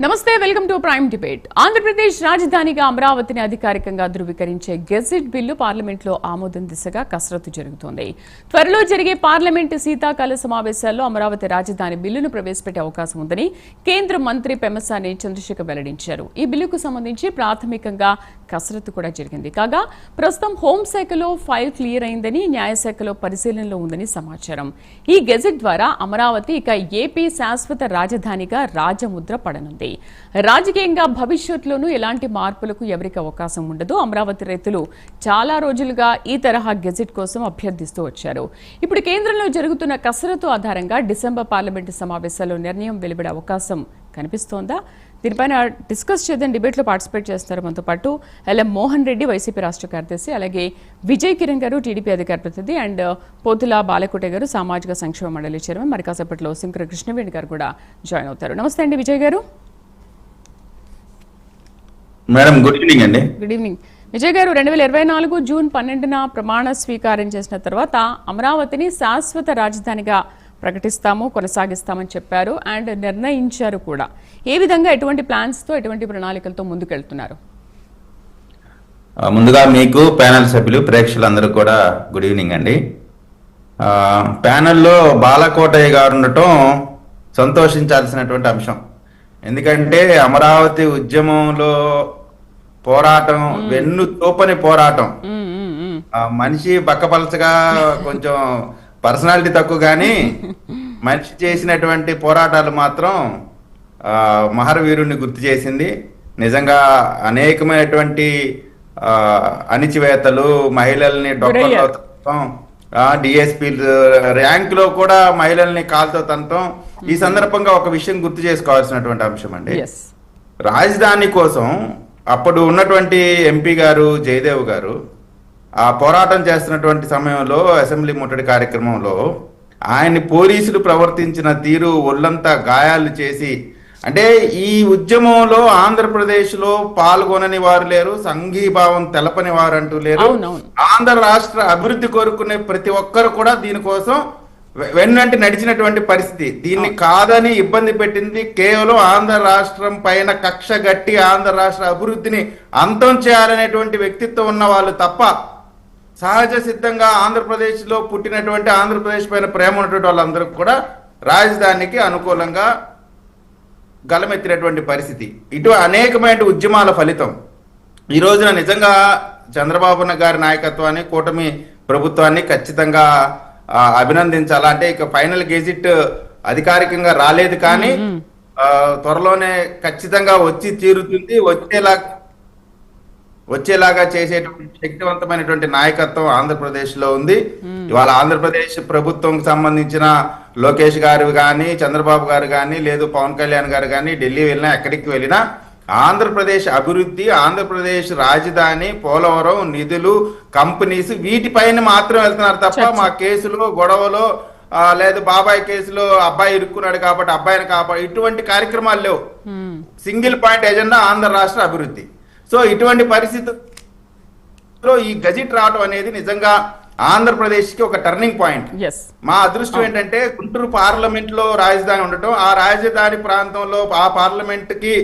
నమస్తే, welcome to prime debate. Andhra Pradesh రాజధానిగా అమరావతిని అధికారికంగా ధృవీకరించే గెజిట్ బిల్లు పార్లమెంట్లో ఆమోదం దిశగా కసరత్తు జరుగుతోంది. త్వరలో జరిగే పార్లమెంటు శీతాకాల సమావేశాల్లో అమరావతి రాజధాని బిల్లును ప్రవేశపెట్టే అవకాశం ఉందని కేంద్ర మంత్రి పెమ్మసాని చంద్రశేఖర్ వెల్లడించారు. ఈ బిల్లుకు సంబంధించి ప్రాథమికంగా కసరత్తు కూడా జరిగింది. కాగా ప్రస్తుతం హోంశాఖలో ఫైల్ క్లియర్ అయిందని, న్యాయశాఖలో పరిశీలనలో ఉందని సమాచారం. ఈ గెజిట్ ద్వారా అమరావతి ఇక ఏపీ శాశ్వత రాజధానిగా రాజముద్ర పడనుంది. రాజకీయంగా భవిష్యత్తులోనూ ఎలాంటి మార్పులకు ఎవరికి అవకాశం ఉండదు. అమరావతి రైతులు చాలా రోజులుగా ఈ తరహా గెజిట్ కోసం అభ్యర్థిస్తూ వచ్చారు. ఇప్పుడు కేంద్రంలో జరుగుతున్న కసరత్తు ఆధారంగా డిసెంబర్ పార్లమెంటు సమావేశాల్లో నిర్ణయం వెలువడే అవకాశం కనిపిస్తోందా? దీనిపైన డిస్కస్ చేద్దాం. డిబేట్లో పార్టిసిపేట్ చేస్తారు మనతో పాటు ఎల్ఎం మోహన్ రెడ్డి, వైసీపీ రాష్ట్ర కార్యదర్శి, అలాగే విజయ్ కిరణ్ గారు, టీడీపీ అధికార ప్రతినిధి, అండ్ పోతుల బాలకోట గారు, సామాజిక సంక్షేమ మండలి చైర్మన్. మరి కాసేపట్లో శంకర కృష్ణవేణి గారు కూడా జాయిన్ అవుతారు. నమస్తే అండి విజయ్ గారు. మేడం, గుడ్ ఈవినింగ్ అండి. గుడ్ ఈవినింగ్ విజయ్ గారు. 2024 జూన్ 12న ప్రమాణ స్వీకారం చేసిన తర్వాత అమరావతిని శాశ్వత రాజధానిగా ప్రకటిస్తాము, కొనసాగిస్తామని చెప్పారు అండ్ నిర్ణయించారు కూడా. ఏ విధంగా, ఎటువంటి ప్లాన్స్తో, ఎటువంటి ప్రణాళికలతో ముందుకెళ్తున్నారు? ముందుగా మీకు ప్యానెల్ సభ్యులు, ప్రేక్షకులందరూ కూడా గుడ్ ఈవినింగ్ అండి. ప్యానెల్లో బాలకోటయ్య గారు ఉండటం సంతోషించాల్సినటువంటి అంశం. ఎందుకంటే అమరావతి ఉద్యమంలో పోరాటం, వెన్ను తోపని పోరాటం. మనిషి బక్కపలచగా, కొంచెం పర్సనాలిటీ తక్కువ, కానీ మనిషి చేసినటువంటి పోరాటాలు మాత్రం మహరవీరుణ్ణి గుర్తు చేసింది. నిజంగా అనేకమైనటువంటి అణిచివేతలు, మహిళల్ని డొక్కలో తనటం, డిఎస్పీ ర్యాంక్ లో కూడా మహిళల్ని కాల్తో తనటం. ఈ సందర్భంగా ఒక విషయం గుర్తు చేసుకోవాల్సినటువంటి అంశం అండి. రాజధాని కోసం అప్పుడు ఉన్నటువంటి ఎంపీ గారు జయదేవ్ గారు ఆ పోరాటం చేస్తున్నటువంటి సమయంలో, అసెంబ్లీ ముట్టడి కార్యక్రమంలో ఆయన్ని పోలీసులు ప్రవర్తించిన తీరు ఒళ్ళంతా గాయాలు చేసి, అంటే ఈ ఉద్యమంలో ఆంధ్రప్రదేశ్ లో పాల్గొనని వారు లేరు, సంఘీభావం తెలపని వారు అంటూ లేరు. ఆంధ్ర రాష్ట్ర అభివృద్ధి కోరుకునే ప్రతి ఒక్కరు కూడా దీనికోసం వెన్నంటి నడిచినటువంటి పరిస్థితి. దీన్ని కాదని ఇబ్బంది పెట్టింది కేవలం ఆంధ్ర రాష్ట్రం పైన కక్ష గట్టి ఆంధ్ర రాష్ట్ర అభివృద్ధిని అంతం చేయాలనేటువంటి వ్యక్తిత్వం ఉన్న వాళ్ళు తప్ప, సహజ సిద్ధంగా ఆంధ్రప్రదేశ్ లో పుట్టినటువంటి, ఆంధ్రప్రదేశ్ పైన ప్రేమ ఉన్నటువంటి వాళ్ళందరూ కూడా రాజధానికి అనుకూలంగా గలమెత్తినటువంటి పరిస్థితి. ఇటు అనేకమైన ఉద్యమాల ఫలితం ఈ రోజున నిజంగా చంద్రబాబు గారి నాయకత్వాన్ని, కూటమి ప్రభుత్వాన్ని ఖచ్చితంగా అభినందించాలా. అంటే ఇక ఫైనల్ గెజిట్ అధికారికంగా రాలేదు, కానీ త్వరలోనే ఖచ్చితంగా వచ్చి తీరుతుంది. వచ్చేలాగా చేసేటువంటి శక్తివంతమైనటువంటి నాయకత్వం ఆంధ్రప్రదేశ్ లో ఉంది. ఇవాళ ఆంధ్రప్రదేశ్ ప్రభుత్వం సంబంధించిన లోకేష్ గారు కానీ, చంద్రబాబు గారు కానీ, లేదు పవన్ కళ్యాణ్ గారు కానీ ఢిల్లీ వెళ్ళినా, ఎక్కడికి వెళ్ళినా ఆంధ్రప్రదేశ్ అభివృద్ధి, ఆంధ్రప్రదేశ్ రాజధాని, పోలవరం, నిధులు, కంపెనీస్, వీటిపైన మాత్రం వెళ్తున్నారు తప్ప మా కేసులు, గొడవలో, లేదు బాబాయ్ కేసులో అబ్బాయి ఇరుక్కున్నాడు కాబట్టి అబ్బాయిని కాపాడు, ఇటువంటి కార్యక్రమాలు లేవు. సింగిల్ పాయింట్ ఎజెండా ఆంధ్ర రాష్ట్ర అభివృద్ధి. సో ఇటువంటి పరిస్థితుల్లో ఈ గెజిట్ రావడం అనేది నిజంగా ఆంధ్రప్రదేశ్ కి ఒక టర్నింగ్ పాయింట్. మా అదృష్టం ఏంటంటే గుంటూరు పార్లమెంట్ లో రాజధాని ఉండటం, ఆ రాజధాని ప్రాంతంలో ఆ పార్లమెంట్ కి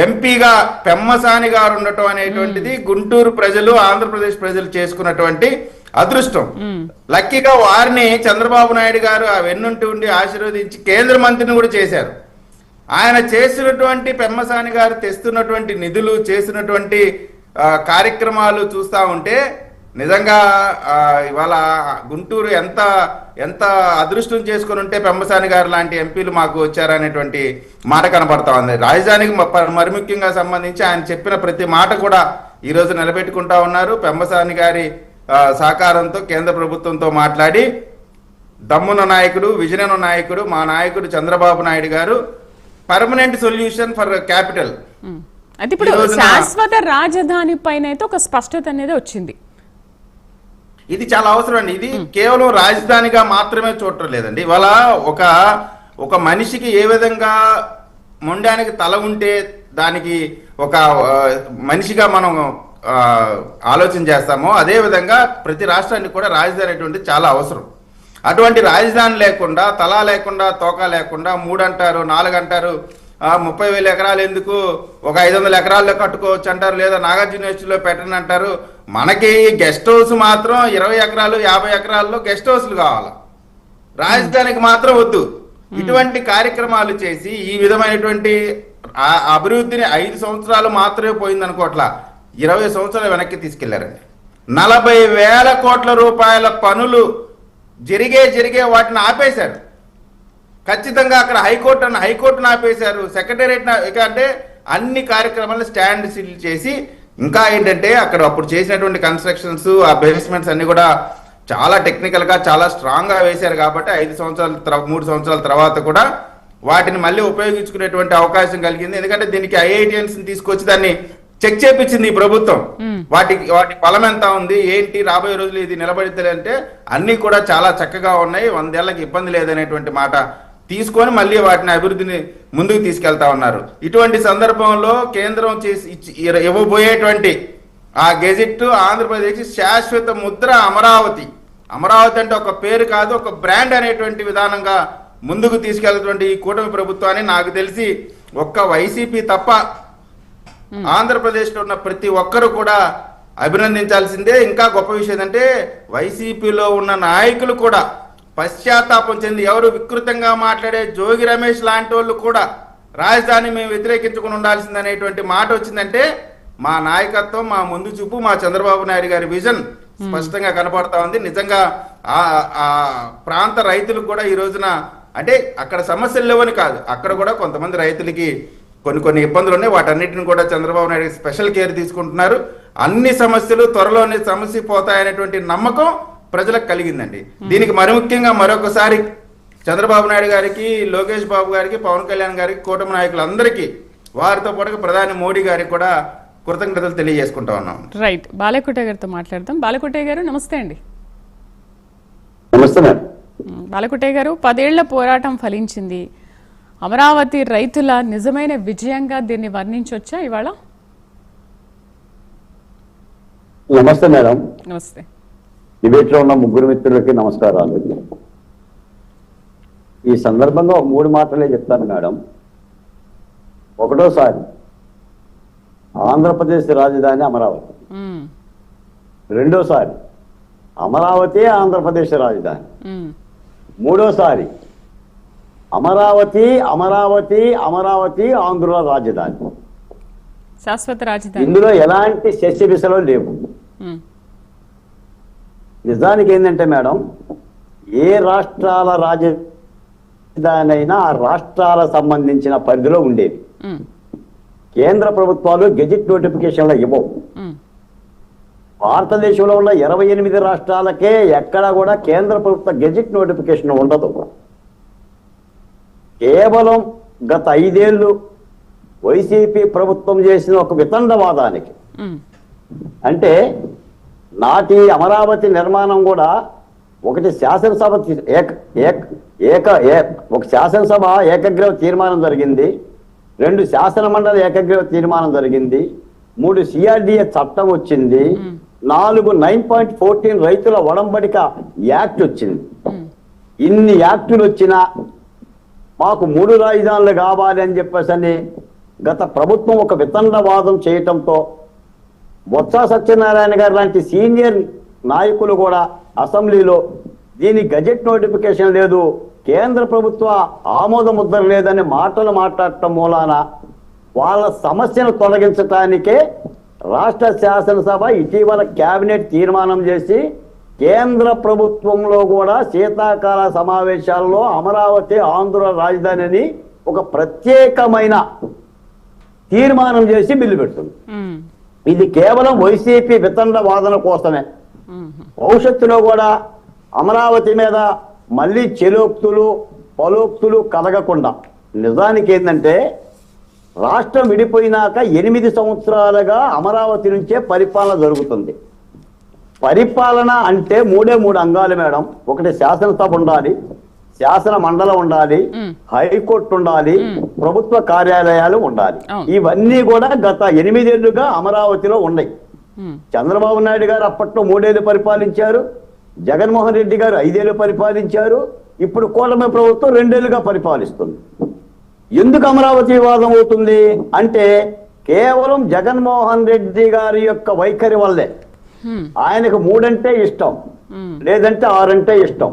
ఎంపీగా పెమ్మసాని గారు ఉండటం అనేటువంటిది గుంటూరు ప్రజలు, ఆంధ్రప్రదేశ్ ప్రజలు చేసుకున్నటువంటి అదృష్టం. లక్కీగా వారిని చంద్రబాబు నాయుడు గారు ఆ వెన్నుంటి ఉండి ఆశీర్వదించి కేంద్ర మంత్రిని కూడా చేశారు. ఆయన చేసినటువంటి, పెమ్మసాని గారు తెస్తున్నటువంటి నిధులు, చేసినటువంటి కార్యక్రమాలు చూస్తూ ఉంటే నిజంగా ఇవాళ గుంటూరు ఎంత అదృష్టం చేసుకుని ఉంటే పెమ్మసాని గారు లాంటి ఎంపీలు మాకు వచ్చారనేటువంటి మాట కనబడతా ఉంది. రాజధానికి మరి ముఖ్యంగా సంబంధించి ఆయన చెప్పిన ప్రతి మాట కూడా ఈ రోజు నిలబెట్టుకుంటా ఉన్నారు. పెమ్మసాని గారి సహకారంతో కేంద్ర ప్రభుత్వంతో మాట్లాడి దమ్మున నాయకుడు, విజన్ నాయకుడు, మా నాయకుడు చంద్రబాబు నాయుడు గారు పర్మనెంట్ సొల్యూషన్ ఫర్ క్యాపిటల్. అయితే ఇప్పుడు శాశ్వత రాజధాని పైన అయితే ఒక స్పష్టత అనేది వచ్చింది. ఇది చాలా అవసరం అండి. ఇది కేవలం రాజధానిగా మాత్రమే చూడటం లేదండి. ఇవాళ ఒక మనిషికి ఏ విధంగా మొండానికి తల ఉంటే దానికి ఒక మనిషిగా మనం ఆలోచన చేస్తామో, అదే విధంగా ప్రతి రాష్ట్రానికి కూడా రాజధాని అనేటువంటి చాలా అవసరం. అటువంటి రాజధాని లేకుండా, తల లేకుండా, తోక లేకుండా, 3 అంటారు 4 అంటారు, 30,000 ఎకరాలు ఎందుకు, ఒక 500 ఎకరాల్లో కట్టుకోవచ్చు అంటారు, లేదా నాగార్జున యూనివర్సిటీలో పెట్టండి అంటారు. మనకి గెస్ట్ హౌస్ మాత్రం 20 ఎకరాలు 50 ఎకరాల్లో గెస్ట్ హౌస్లు కావాలి, రాజధానికి మాత్రం వద్దు. ఇటువంటి కార్యక్రమాలు చేసి ఈ విధమైనటువంటి అభివృద్ధిని 5 సంవత్సరాలు మాత్రమే పోయిందనుకోట్లా, 20 సంవత్సరాలు వెనక్కి తీసుకెళ్లారండి. 40,000 కోట్ల రూపాయల పనులు జరిగే వాటిని ఆపేశారు. ఖచ్చితంగా అక్కడ హైకోర్టును ఆపేశారు, సెక్రటేరియట్ అంటే అన్ని కార్యక్రమాలను స్టాండ్ సిల్ చేసి, ఇంకా ఏంటంటే అక్కడ అప్పుడు చేసినటువంటి కన్స్ట్రక్షన్స్, ఆ బేస్మెంట్స్ అన్ని కూడా చాలా టెక్నికల్ గా చాలా స్ట్రాంగ్ గా వేశారు. కాబట్టి 3 సంవత్సరాల తర్వాత కూడా వాటిని మళ్ళీ ఉపయోగించుకునేటువంటి అవకాశం కలిగింది. ఎందుకంటే దీనికి ఐఐటిఎన్స్ తీసుకొచ్చి దాన్ని చెక్ చేపించింది ఈ ప్రభుత్వం. వాటి ఫలం ఎంత ఉంది, ఏంటి, రాబోయే రోజులు ఇది నిలబడితే అంటే అన్ని కూడా చాలా చక్కగా ఉన్నాయి, 100 ఏళ్లకి ఇబ్బంది లేదనేటువంటి మాట తీసుకొని మళ్ళీ వాటిని అభివృద్ధిని ముందుకు తీసుకెళ్తా ఉన్నారు. ఇటువంటి సందర్భంలో కేంద్రం చేసి ఇవ్వబోయేటువంటి ఆ గెజిట్ ఆంధ్రప్రదేశ్ శాశ్వత ముద్ర అమరావతి. అమరావతి అంటే ఒక పేరు కాదు, ఒక బ్రాండ్ అనేటువంటి విధానంగా ముందుకు తీసుకెళ్లేటువంటి ఈ కూటమి ప్రభుత్వాన్ని నాకు తెలిసి ఒక్క వైసీపీ తప్ప ఆంధ్రప్రదేశ్లో ఉన్న ప్రతి ఒక్కరు కూడా అభినందించాల్సిందే. ఇంకా గొప్ప విషయం ఏంటంటే వైసీపీలో ఉన్న నాయకులు కూడా పశ్చాత్తాపం చెంది, ఎవరు వికృతంగా మాట్లాడే జోగి రమేష్ లాంటి వాళ్ళు కూడా రాజధాని మేము వ్యతిరేకించుకుని ఉండాల్సిందనేటువంటి మాట వచ్చిందంటే మా నాయకత్వం, మా ముందు చూపు, మా చంద్రబాబు నాయుడు గారి విజన్ స్పష్టంగా కనపడతా ఉంది. నిజంగా ఆ ప్రాంత రైతులకు కూడా ఈ రోజున అంటే అక్కడ సమస్యలు లేవని కాదు, అక్కడ కూడా కొంతమంది రైతులకి కొన్ని ఇబ్బందులు ఉన్నాయి. వాటన్నిటిని కూడా చంద్రబాబు నాయుడు స్పెషల్ కేర్ తీసుకుంటున్నారు. అన్ని సమస్యలు త్వరలోనే సమస్య పోతాయనేటువంటి నమ్మకం ప్రజలకు కలిగిందండి. దీనికి మరి ముఖ్యంగా మరొకసారి చంద్రబాబు నాయుడు గారికి, లోకేష్ బాబు గారికి, పవన్ కళ్యాణ్ గారికి, కూటమి నాయకులందరికీ, వారితో పాటు ప్రధాని మోడీ గారికి కూడా కృతజ్ఞతలు తెలియజేసుకుంటా ఉన్నాం. రైట్, బాలకోటయ్య గారితో మాట్లాడదాం. బాలకోటయ్య గారు నమస్తే అండి. నమస్తే మేడం. బాలకోటయ్య గారు, 10 ఏళ్ల పోరాటం ఫలించింది. అమరావతి రైతుల నిజమైన విజయంగా దీన్ని వర్ణించొచ్చా ఇవాళ? నమస్తే మేడం. నమస్తే. డిబేట్ లో ఉన్న ముగ్గురు మిత్రులకి నమస్కారాలు. ఈ సందర్భంగా 3 మాటలే చెప్తాను మేడం. ఒకటోసారి ఆంధ్రప్రదేశ్ రాజధాని అమరావతి, రెండోసారి అమరావతి ఆంధ్రప్రదేశ్ రాజధాని, మూడోసారి అమరావతి అమరావతి అమరావతి ఆంధ్ర రాజధాని, శాశ్వత రాజధాని. ఇందులో ఎలాంటి శస్యబిసలు లేవు. నిజానికి ఏంటంటే మేడం, ఏ రాష్ట్రాల రాజధాని అయినా ఆ రాష్ట్రాలకు సంబంధించిన పరిధిలో ఉండేవి. కేంద్ర ప్రభుత్వాలు గెజిట్ నోటిఫికేషన్లు ఇవ్వవు. భారతదేశంలో ఉన్న 28 రాష్ట్రాలకే ఎక్కడ కూడా కేంద్ర ప్రభుత్వ గెజిట్ నోటిఫికేషన్ ఉండదు. కేవలం గత 5 ఏళ్ళు వైసీపీ ప్రభుత్వం చేసిన ఒక వితండవాదానికి, అంటే నాటి అమరావతి నిర్మాణం కూడా ఒకటి శాసనసభ ఒక శాసనసభ ఏకగ్రీవ తీర్మానం జరిగింది, 2 శాసన మండలి ఏకగ్రీవ తీర్మానం జరిగింది, 3 సిఆర్డిఏ చట్టం వచ్చింది, 4 9.14 రైతుల ఒడంబడిక యాక్ట్ వచ్చింది. ఇన్ని యాక్టులు వచ్చినా మాకు 3 రాజధానులు కావాలి అని చెప్పేసి గత ప్రభుత్వం ఒక వితండవాదం చేయటంతో బొత్స సత్యనారాయణ గారు లాంటి సీనియర్ నాయకులు కూడా అసెంబ్లీలో దీని గజెట్ నోటిఫికేషన్ లేదు, కేంద్ర ప్రభుత్వ ఆమోద ముద్ర లేదని మాటలు మాట్లాడటం మూలాన వాళ్ళ సమస్యను తొలగించడానికే రాష్ట్ర శాసనసభ ఇటీవల కేబినెట్ తీర్మానం చేసి కేంద్ర ప్రభుత్వంలో కూడా శీతాకాల సమావేశాల్లో అమరావతి ఆంధ్ర రాజధాని అని ఒక ప్రత్యేకమైన తీర్మానం చేసి బిల్లు పెడుతుంది. ఇది కేవలం వైసీపీ వితండ వాదన కోసమే. భవిష్యత్తులో కూడా అమరావతి మీద మళ్ళీ చెలోక్తులు పలోక్తులు కలగకుండా, నిజానికి ఏంటంటే రాష్ట్రం విడిపోయినాక 8 సంవత్సరాలుగా అమరావతి నుంచే పరిపాలన జరుగుతుంది. పరిపాలన అంటే 3 అంగాలు మేడం. ఒకటి శాసనసభ ఉండాలి, శాసన మండలం ఉండాలి, హైకోర్టు ఉండాలి, ప్రభుత్వ కార్యాలయాలు ఉండాలి. ఇవన్నీ కూడా గత 8 ఏళ్లుగా అమరావతిలో ఉన్నాయి. చంద్రబాబు నాయుడు గారు అప్పట్లో 3 ఏళ్ళు పరిపాలించారు, జగన్మోహన్ రెడ్డి గారు 5 ఏళ్ళు పరిపాలించారు, ఇప్పుడు కూటమి ప్రభుత్వం 2 ఏళ్లుగా పరిపాలిస్తుంది. ఎందుకు అమరావతి వివాదం అవుతుంది అంటే కేవలం జగన్మోహన్ రెడ్డి గారి యొక్క వైఖరి వల్లే. ఆయనకు 3 అంటే ఇష్టం, లేదంటే 6 అంటే ఇష్టం.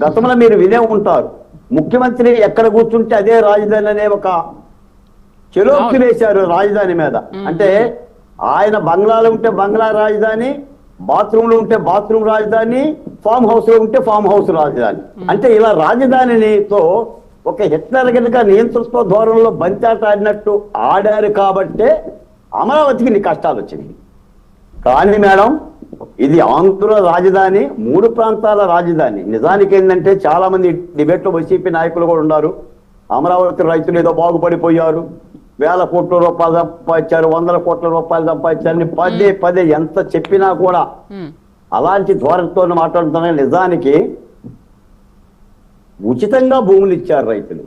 గతంలో మీరు వినే ఉంటారు, ముఖ్యమంత్రి ఎక్కడ కూర్చుంటే అదే రాజధాని అనే ఒక చెలోక్తి వేశారు రాజధాని మీద. అంటే ఆయన బంగ్లాలో ఉంటే బంగ్లా రాజధాని, బాత్రూమ్ లో ఉంటే బాత్రూమ్ రాజధాని, ఫామ్ హౌస్ లో ఉంటే ఫామ్ హౌస్ రాజధాని. అంటే ఇలా రాజధానితో ఒక హిట్లర్ కనుక నియంతృత్వ ధోరణిలో బంచాట ఆడినట్టు ఆడారు కాబట్టే అమరావతికి నీ కష్టాలు వచ్చినాయి. కానీ మేడం, ఇది ఆంధ్ర రాజధాని, 3 ప్రాంతాల రాజధాని. నిజానికి ఏంటంటే చాలా మంది డిబేట్లో వైసీపీ నాయకులు కూడా ఉన్నారు, అమరావతి రైతులు ఏదో బాగుపడిపోయారు, వేల కోట్ల రూపాయలు సంపాదించారు, 100 కోట్ల రూపాయలు సంపాదించారని పదే ఎంత చెప్పినా కూడా అలాంటి ధోరణితో మాట్లాడుతున్నా. నిజానికి ఉచితంగా భూములు ఇచ్చారు రైతులు.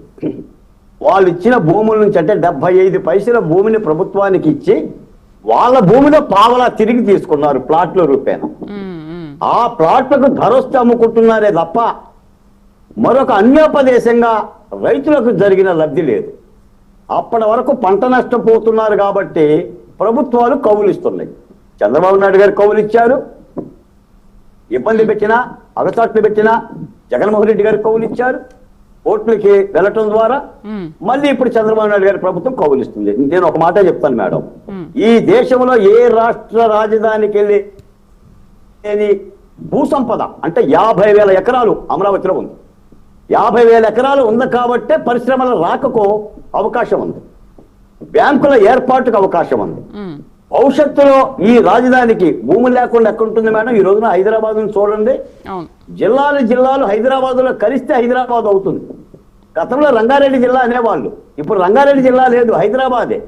వాళ్ళు ఇచ్చిన భూముల నుంచి అంటే 75 పైసల భూమిని ప్రభుత్వానికి ఇచ్చి వాళ్ళ భూమిలో పావలా తిరిగి తీసుకున్నారు ప్లాట్ల రూపేణ. ఆ ప్లాట్లకు ధర వస్తే అమ్ముకుంటున్నారే తప్ప మరొక అన్యోపదేశంగా రైతులకు జరిగిన లబ్ధి లేదు. అప్పటి వరకు పంట నష్టపోతున్నారు కాబట్టి ప్రభుత్వాలు కౌలుస్తున్నాయి. చంద్రబాబు నాయుడు గారు కౌలు ఇచ్చారు, ఇబ్బంది పెట్టినా అగచాట్లు పెట్టినా జగన్మోహన్ రెడ్డి గారు కౌలు ఇచ్చారు, కోర్టులకి వెళ్ళటం ద్వారా మళ్ళీ ఇప్పుడు చంద్రబాబు నాయుడు గారి ప్రభుత్వం కౌలిస్తుంది. నేను ఒక మాట చెప్తాను మేడం, ఈ దేశంలో ఏ రాష్ట్ర రాజధానికి వెళ్ళి భూ సంపద అంటే 50,000 ఎకరాలు అమరావతిలో ఉంది. 50,000 ఎకరాలు ఉంది కాబట్టే పరిశ్రమల రాకకు అవకాశం ఉంది, బ్యాంకుల ఏర్పాటుకు అవకాశం ఉంది. భవిష్యత్తులో ఈ రాజధానికి భూములు లేకుండా ఎక్కడుంటుంది మేడం? ఈ రోజున హైదరాబాద్ చూడండి, జిల్లాలు హైదరాబాద్ లో కలిస్తే హైదరాబాద్ అవుతుంది. గతంలో రంగారెడ్డి జిల్లా అనేవాళ్ళు, ఇప్పుడు రంగారెడ్డి జిల్లా లేదు, హైదరాబాదే.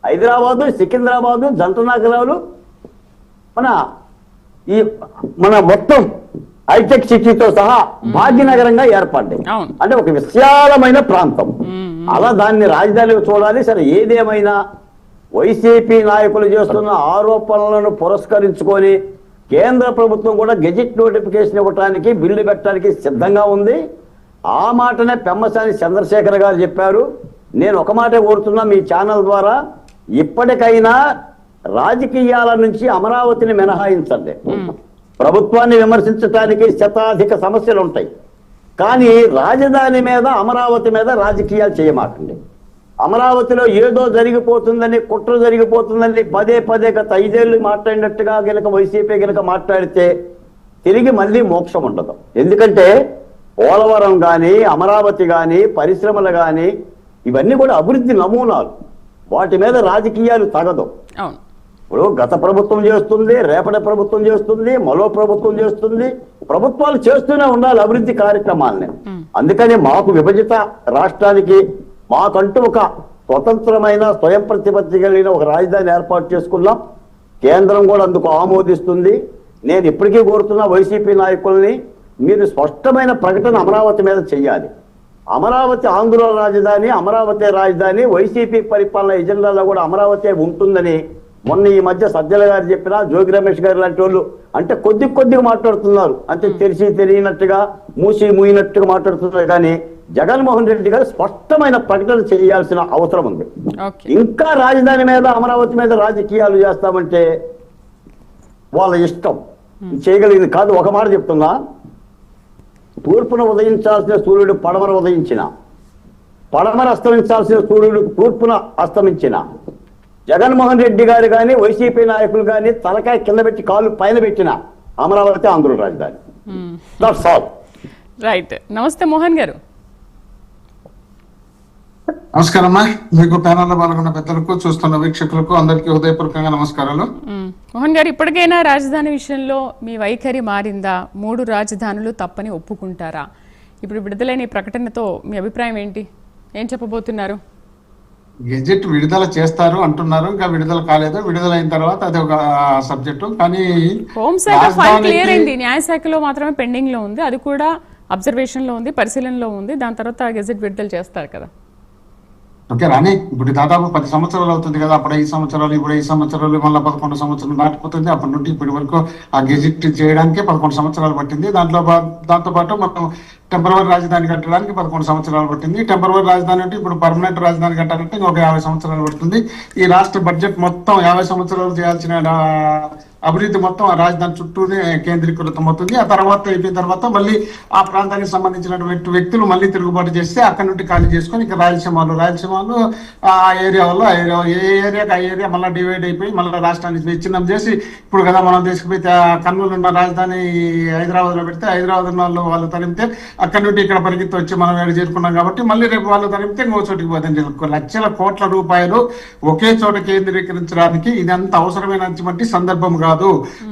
హైదరాబాదు, సికింద్రాబాదు, జంట నగరాలు మన మొత్తం హైటెక్ సిటీతో సహా భాగ్యనగరంగా ఏర్పడ్డాయి. అంటే ఒక విశాలమైన ప్రాంతం. అలా దాన్ని రాజధానిగా చూడాలి. సరే, ఏదేమైనా వైసీపీ నాయకులు చేస్తున్న ఆరోపణలను పురస్కరించుకొని కేంద్ర ప్రభుత్వం కూడా గెజిట్ నోటిఫికేషన్ ఇవ్వడానికి, బిల్లు పెట్టడానికి సిద్ధంగా ఉంది. ఆ మాటనే పెమ్మసాని చంద్రశేఖర్ గారు చెప్పారు. నేను ఒక మాట కోరుతున్నా మీ ఛానల్ ద్వారా, ఇప్పటికైనా రాజకీయాల నుంచి అమరావతిని మినహాయించండి. ప్రభుత్వాన్ని విమర్శించడానికి శతాధిక సమస్యలు ఉంటాయి, కానీ రాజధాని మీద, అమరావతి మీద రాజకీయాలు చేయమాకండి. అమరావతిలో ఏదో జరిగిపోతుందని, కుట్ర జరిగిపోతుందని పదే గత 5 ఏళ్ళు మాట్లాడినట్టుగా గనక వైసీపీ గనక మాట్లాడితే తిరిగి మళ్ళీ మోక్షం ఉండదు. ఎందుకంటే పోలవరం కానీ, అమరావతి కానీ, పరిశ్రమలు కానీ ఇవన్నీ కూడా అభివృద్ధి నమూనాలు. వాటి మీద రాజకీయాలు తగదు. ఇప్పుడు గత ప్రభుత్వం చేస్తుంది, రేపటి ప్రభుత్వం చేస్తుంది, మరో ప్రభుత్వం చేస్తుంది. ప్రభుత్వాలు చేస్తూనే ఉండాలి అభివృద్ధి కార్యక్రమాలని. అందుకని మాకు విభజిత రాష్ట్రానికి మాకంటూ ఒక స్వతంత్రమైన స్వయం ప్రతిపత్తి కలిగిన ఒక రాజధాని ఏర్పాటు చేసుకున్నాం. కేంద్రం కూడా అందుకు ఆమోదిస్తుంది. నేను ఇప్పటికీ కోరుతున్నా వైసీపీ నాయకుల్ని, మీరు స్పష్టమైన ప్రకటన అమరావతి మీద చెయ్యాలి. అమరావతి ఆంధ్ర రాజధాని, అమరావతి రాజధాని, వైసీపీ పరిపాలన ఎజెండాలో కూడా అమరావతి ఉంటుందని మొన్న ఈ మధ్య సజ్జల గారు చెప్పినా, జోగి రమేష్ గారు లాంటి వాళ్ళు అంటే కొద్దిగా మాట్లాడుతున్నారు, అంటే తెలియనట్టుగా, మూయినట్టుగా మాట్లాడుతున్నారు. కానీ జగన్మోహన్ రెడ్డి గారు స్పష్టమైన ప్రకటన చేయాల్సిన అవసరం ఉంది. ఇంకా రాజధాని మీద, అమరావతి మీద రాజకీయాలు చేస్తామంటే వాళ్ళ ఇష్టం, చేయగలిగింది కాదు. ఒక మాట చెప్తున్నా, తూర్పున ఉదయించాల్సిన సూర్యుడు పడమర ఉదయించిన, పడమర అస్తమించాల్సిన సూర్యుడు తూర్పున అస్తమించిన, జగన్మోహన్ రెడ్డి గారు కానీ, వైసీపీ నాయకులు కానీ తలకాయ కింద పెట్టి కాళ్ళు పైన పెట్టిన అమరావతి ఆంధ్ర రాజధాని. That's all. రైట్. నమస్తే మోహన్ గారు. నమస్కారం అమ్మా. మీకు ప్యానల్లో పాల్గొన్న పెద్దలకు, చూస్తున్న వీక్షకులకు అందరికీ హృదయపూర్వకంగా నమస్కారాలు. మోహన్ గారు, ఇప్పటికైనా రాజధాని విషయంలో మీ వైఖరి మారిందా? 3 రాజధానులు తప్పని ఒప్పుకుంటారా? ఇప్పుడు విడుదలైన ప్రకటనతో మీ అభిప్రాయం ఏంటి? ఏం చెప్పబోతున్నారు? గెజెట్ విడుదల చేస్తారు అంటున్నారు, ఇంకా విడుదల కాలేదు. విడుదలైన తర్వాత అది ఒక సబ్జెక్టు. కానీ హోంశాఖ ఫైల్ క్లియర్ అయింది, న్యాయశాఖలో మాత్రమే పెండింగ్ లో ఉంది, అది కూడా అబ్జర్వేషన్ లో ఉంది, పరిశీలనలో ఉంది. దాని తర్వాత గెజెట్ విడుదల చేస్తారు కదా. ఓకే రాని ఇప్పుడు దాదాపు 10 సంవత్సరాలు అవుతుంది కదా, అప్పుడు 5 సంవత్సరాలు, ఇప్పుడు 5 సంవత్సరాలు, మళ్ళీ 11 సంవత్సరాలు దాటిపోతుంది. అప్పటి నుండి ఇప్పటి వరకు ఆ గెజిట్ చేయడానికి 11 సంవత్సరాలు పట్టింది. దాంతో పాటు మనం టెంపరవరీ రాజధాని కట్టడానికి 11 సంవత్సరాలు పట్టింది. టెంపరవరీ రాజధాని అంటే ఇప్పుడు పర్మనెంట్ రాజధాని కట్టాలంటే ఇంకొక 50 సంవత్సరాలు పడుతుంది. ఈ రాష్ట్ర బడ్జెట్ మొత్తం 50 సంవత్సరాలు చేయాల్సిన అభివృద్ధి మొత్తం ఆ రాజధాని చుట్టూనే కేంద్రీకృతం అవుతుంది. ఆ తర్వాత అయిపోయిన తర్వాత మళ్ళీ ఆ ప్రాంతానికి సంబంధించినటువంటి వ్యక్తులు మళ్ళీ తిరుగుబాటు చేస్తే అక్కడ నుండి ఖాళీ చేసుకొని ఇక రాయలసీమలో ఆ ఏరియాలో ఏ ఏరియాకి ఆ ఏరియా మళ్ళీ డివైడ్ అయిపోయి మళ్ళీ రాష్ట్రానికి విచ్ఛిన్నం చేసి ఇప్పుడు కదా మనం తీసుకుపోతే కర్నూలు ఉన్న రాజధాని హైదరాబాద్ లో పెడితే హైదరాబాద్ వాళ్ళు తరిమితే అక్కడ నుండి ఇక్కడ పరిగెత్తి వచ్చి మనం ఏడు చేరుకున్నాం కాబట్టి మళ్ళీ రేపు వాళ్ళు తరిమితే ఇంకో చోటికి పోతుంది. లక్షల కోట్ల రూపాయలు ఒకే చోట కేంద్రీకరించడానికి ఇదంత అవసరమైనటువంటి సందర్భం కాదు.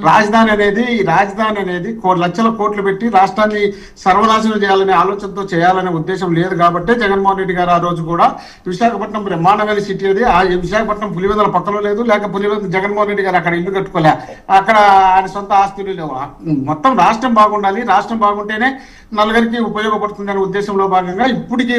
రాజధాని అనేది లక్షల కోట్లు పెట్టి రాష్ట్రాన్ని సర్వనాశనం చేయాలనే ఆలోచనతో చేయాలనే ఉద్దేశం లేదు కాబట్టి జగన్మోహన్ రెడ్డి గారు ఆ రోజు కూడా విశాఖపట్నం బ్రహ్మాండమైన సిటీ అది, ఆ విశాఖపట్నం పులివెందుల పక్కన లేదు, లేక పులివెందుల జగన్మోహన్ రెడ్డి గారు అక్కడ ఇల్లు కట్టుకోలే, అక్కడ ఆయన సొంత ఆస్తులు లేవు. మొత్తం రాష్ట్రం బాగుండాలి, రాష్ట్రం బాగుంటేనే నలుగురికి ఉపయోగపడుతుంది అనే ఉద్దేశంలో భాగంగా ఇప్పటికి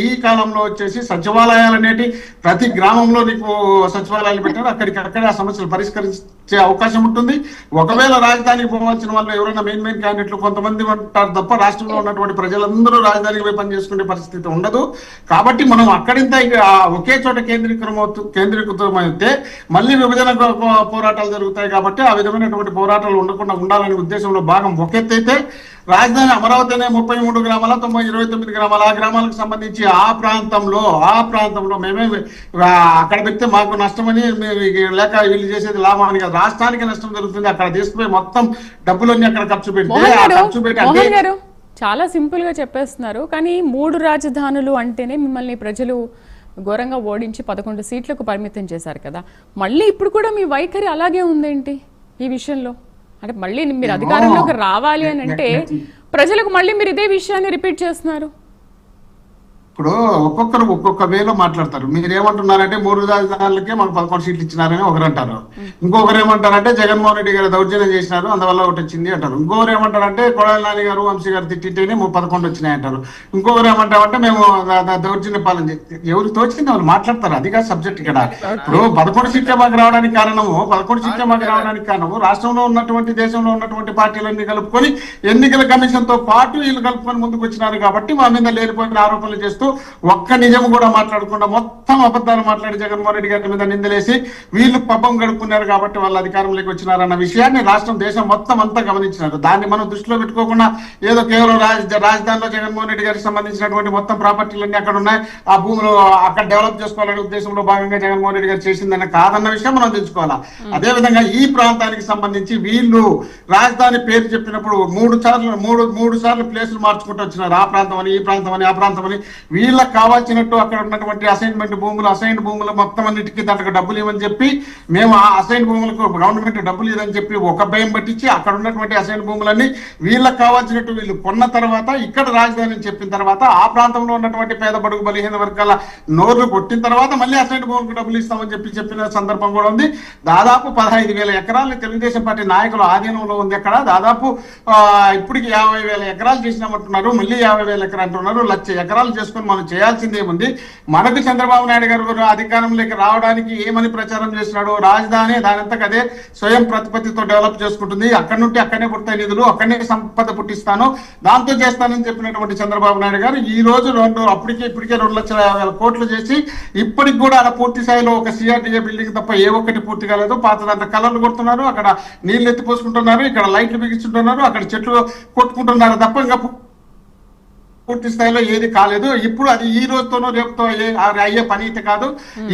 ఈ కాలంలో వచ్చేసి సచివాలయాలు అనేటి ప్రతి గ్రామంలో నీకు సచివాలయాలు పెట్టారు. అక్కడికక్కడే ఆ సమస్యలు పరిష్కరించే అవకాశం ఉంటుంది. ఒకవేళ రాజధానికి పోవాల్సిన వాళ్ళు ఎవరైనా మెయిన్ క్యాండిడేట్లు కొంతమంది ఉంటారు తప్ప రాష్ట్రంలో ఉన్నటువంటి ప్రజలందరూ రాజధానికి పోయి పనిచేసుకునే పరిస్థితి ఉండదు. కాబట్టి మనం అక్కడింత ఒకే చోట కేంద్రీకృతమైతే మళ్ళీ విభజన పోరాటాలు జరుగుతాయి. కాబట్టి ఆ విధమైనటువంటి పోరాటాలు ఉండకుండా ఉండాలనే ఉద్దేశంలో భాగం ఒకెత్తైతే రాజధాని అమరావతి అనే 33 గ్రామాల 29 గ్రామాల ఆ గ్రామాలకు సంబంధించి ఆ ప్రాంతంలో మేమే అక్కడ పెడితే మాకు నష్టమని లేక వీళ్ళు చేసేది లాభమని కాదు, రాష్ట్రానికి నష్టం జరుగుతుంది. అక్కడ తీసుకుపోయి మొత్తం డబ్బులన్నీ అక్కడ ఖర్చు పెట్టి చాలా సింపుల్ గా చెప్పేస్తున్నారు. కానీ 3 రాజధానులు అంటేనే మిమ్మల్ని ప్రజలు ఘోరంగా ఓడించి 11 సీట్లకు పరిమితం చేశారు కదా, మళ్ళీ ఇప్పుడు కూడా మీ వైఖరి అలాగే ఉందేంటి ఈ విషయంలో? అంటే మళ్ళీ మీరు అధికారంలోకి రావాలి అని అంటే ప్రజలకు మళ్ళీ మీరు ఇదే విషయాన్ని రిపీట్ చేస్తున్నారు. ఇప్పుడు ఒక్కొక్కరు ఒక్కొక్క వేలో మాట్లాడతారు. మీరు ఏమంటున్నారంటే 3 రాజధానులకే మాకు 11 సీట్లు ఇచ్చినారని ఒకరు అంటారు. ఇంకొకరు ఏమంటారంటే జగన్మోహన్ రెడ్డి గారు దౌర్జన్యం చేసినారు అందువల్ల ఒకటి వచ్చింది అంటారు. ఇంకొకరు ఏమంటారంటే కొడాలి నాని గారు వంశీ గారు తిట్టింటేనే 11 వచ్చినాయి అంటారు. ఇంకొకరు ఏమంటారంటే మేము దౌర్జన్య పాలన చేస్తే ఎవరు తోచింది వాళ్ళు మాట్లాడతారు. అది కాదు సబ్జెక్ట్ ఇక్కడ. ఇప్పుడు 11 సీట్లే మాకు రావడానికి కారణము రాష్ట్రంలో ఉన్నటువంటి దేశంలో ఉన్నటువంటి పార్టీలన్నీ కలుపుకొని ఎన్నికల కమిషన్ తో పాటు వీళ్ళు కలుపుకొని ముందుకు వచ్చినారు. కాబట్టి మా మీద లేనిపోయిన ఆరోపణలు చేస్తూ ఒక్క నిజం కూడా మాట్లాడకుండా మొత్తం అబద్ధాలు మాట్లాడి జగన్మోహన్ రెడ్డి గారి మీద నిందలేసి వీళ్ళు పబ్బం గడుపుకున్నారు కాబట్టి వాళ్ళు అధికారంలోకి వచ్చినారన్న విషయాన్ని రాష్ట్రం దేశం మొత్తం అంతా గమనించినారు. దాన్ని మనం దృష్టిలో పెట్టుకోకుండా ఏదో కేవలం రాజధానిలో జగన్మోహన్ రెడ్డి గారికి సంబంధించినటువంటి మొత్తం ప్రాపర్టీలన్నీ అక్కడ ఉన్నాయి, ఆ భూములు అక్కడ డెవలప్ చేసుకోవాలనే ఉద్దేశంలో భాగంగా జగన్మోహన్ రెడ్డి గారు చేసిందని కాదన్న విషయం మనం తెలుసుకోవాలా. అదే విధంగా ఈ ప్రాంతానికి సంబంధించి వీళ్ళు రాజధాని పేరు చెప్పినప్పుడు 3 సార్లు ప్లేసులు మార్చుకుంటూ వచ్చినారు. ఆ ప్రాంతం అని, ఈ ప్రాంతం అని, ఆ ప్రాంతం అని. వీళ్ళకి కావాల్సినట్టు అక్కడ ఉన్నటువంటి అసైన్ భూములు మొత్తం అన్నిటికీ దాంట్లో డబ్బులు ఇవ్వని చెప్పి మేము ఆ అసైన్ భూములకు గవర్నమెంట్ డబ్బులు ఇదని చెప్పి ఒక భయం పట్టించి అక్కడ ఉన్నటువంటి అసైన్ భూములన్నీ వీళ్ళకి కావాల్సినట్టు వీళ్ళు కొన్న తర్వాత ఇక్కడ రాజధాని చెప్పిన తర్వాత ఆ ప్రాంతంలో ఉన్నటువంటి పేద బడుగు బలహీన వర్గాల నోర్లు కొట్టిన తర్వాత మళ్ళీ అసైన్ భూములకు డబ్బులు ఇస్తామని చెప్పిన సందర్భం కూడా ఉంది. దాదాపు 15,000 ఎకరాలు తెలుగుదేశం పార్టీ నాయకుల ఆధీనంలో ఉంది. అక్కడ దాదాపు ఇప్పటికి 50,000 ఎకరాలు చేసినామంటున్నారు, మళ్ళీ 50,000 ఎకరాలు అంటున్నారు. 1,00,000 ఎకరాలు చేసుకుని మనం చేయాల్సిందేముంది? మనకు చంద్రబాబు నాయుడు గారు అధికారంలోకి రావడానికి ఏమని ప్రచారం చేస్తున్నాడు? రాజధాని దానంతకు అదే స్వయం ప్రతిపత్తితో డెవలప్ చేసుకుంటుంది, అక్కడి నుండి అక్కడనే పుడతాయి నిధులు, అక్కడనే సంపద పుట్టిస్తాను, దాంతో చేస్తానని చెప్పినటువంటి చంద్రబాబు నాయుడు గారు ఈ రోజు ఇప్పటికే 2,50,000 కోట్లు చేసి ఇప్పటికి కూడా అలా పూర్తి స్థాయిలో ఒక సిఆర్డీఏ బిల్డింగ్ తప్ప ఏ ఒక్కటి పూర్తి కాలేదు. పాతదంతా కలర్లు కొడుతున్నారు, అక్కడ నీళ్లు ఎత్తిపోసుకుంటున్నారు, ఇక్కడ లైట్లు బిగించుకుంటున్నారు, అక్కడ చెట్లు కొట్టుకుంటున్నారు తప్ప ఇంకా పూర్తి స్థాయిలో ఏది కాలేదు. ఇప్పుడు అది ఈ రోజుతోనో రేపుతో అయ్యే పని అయితే కాదు.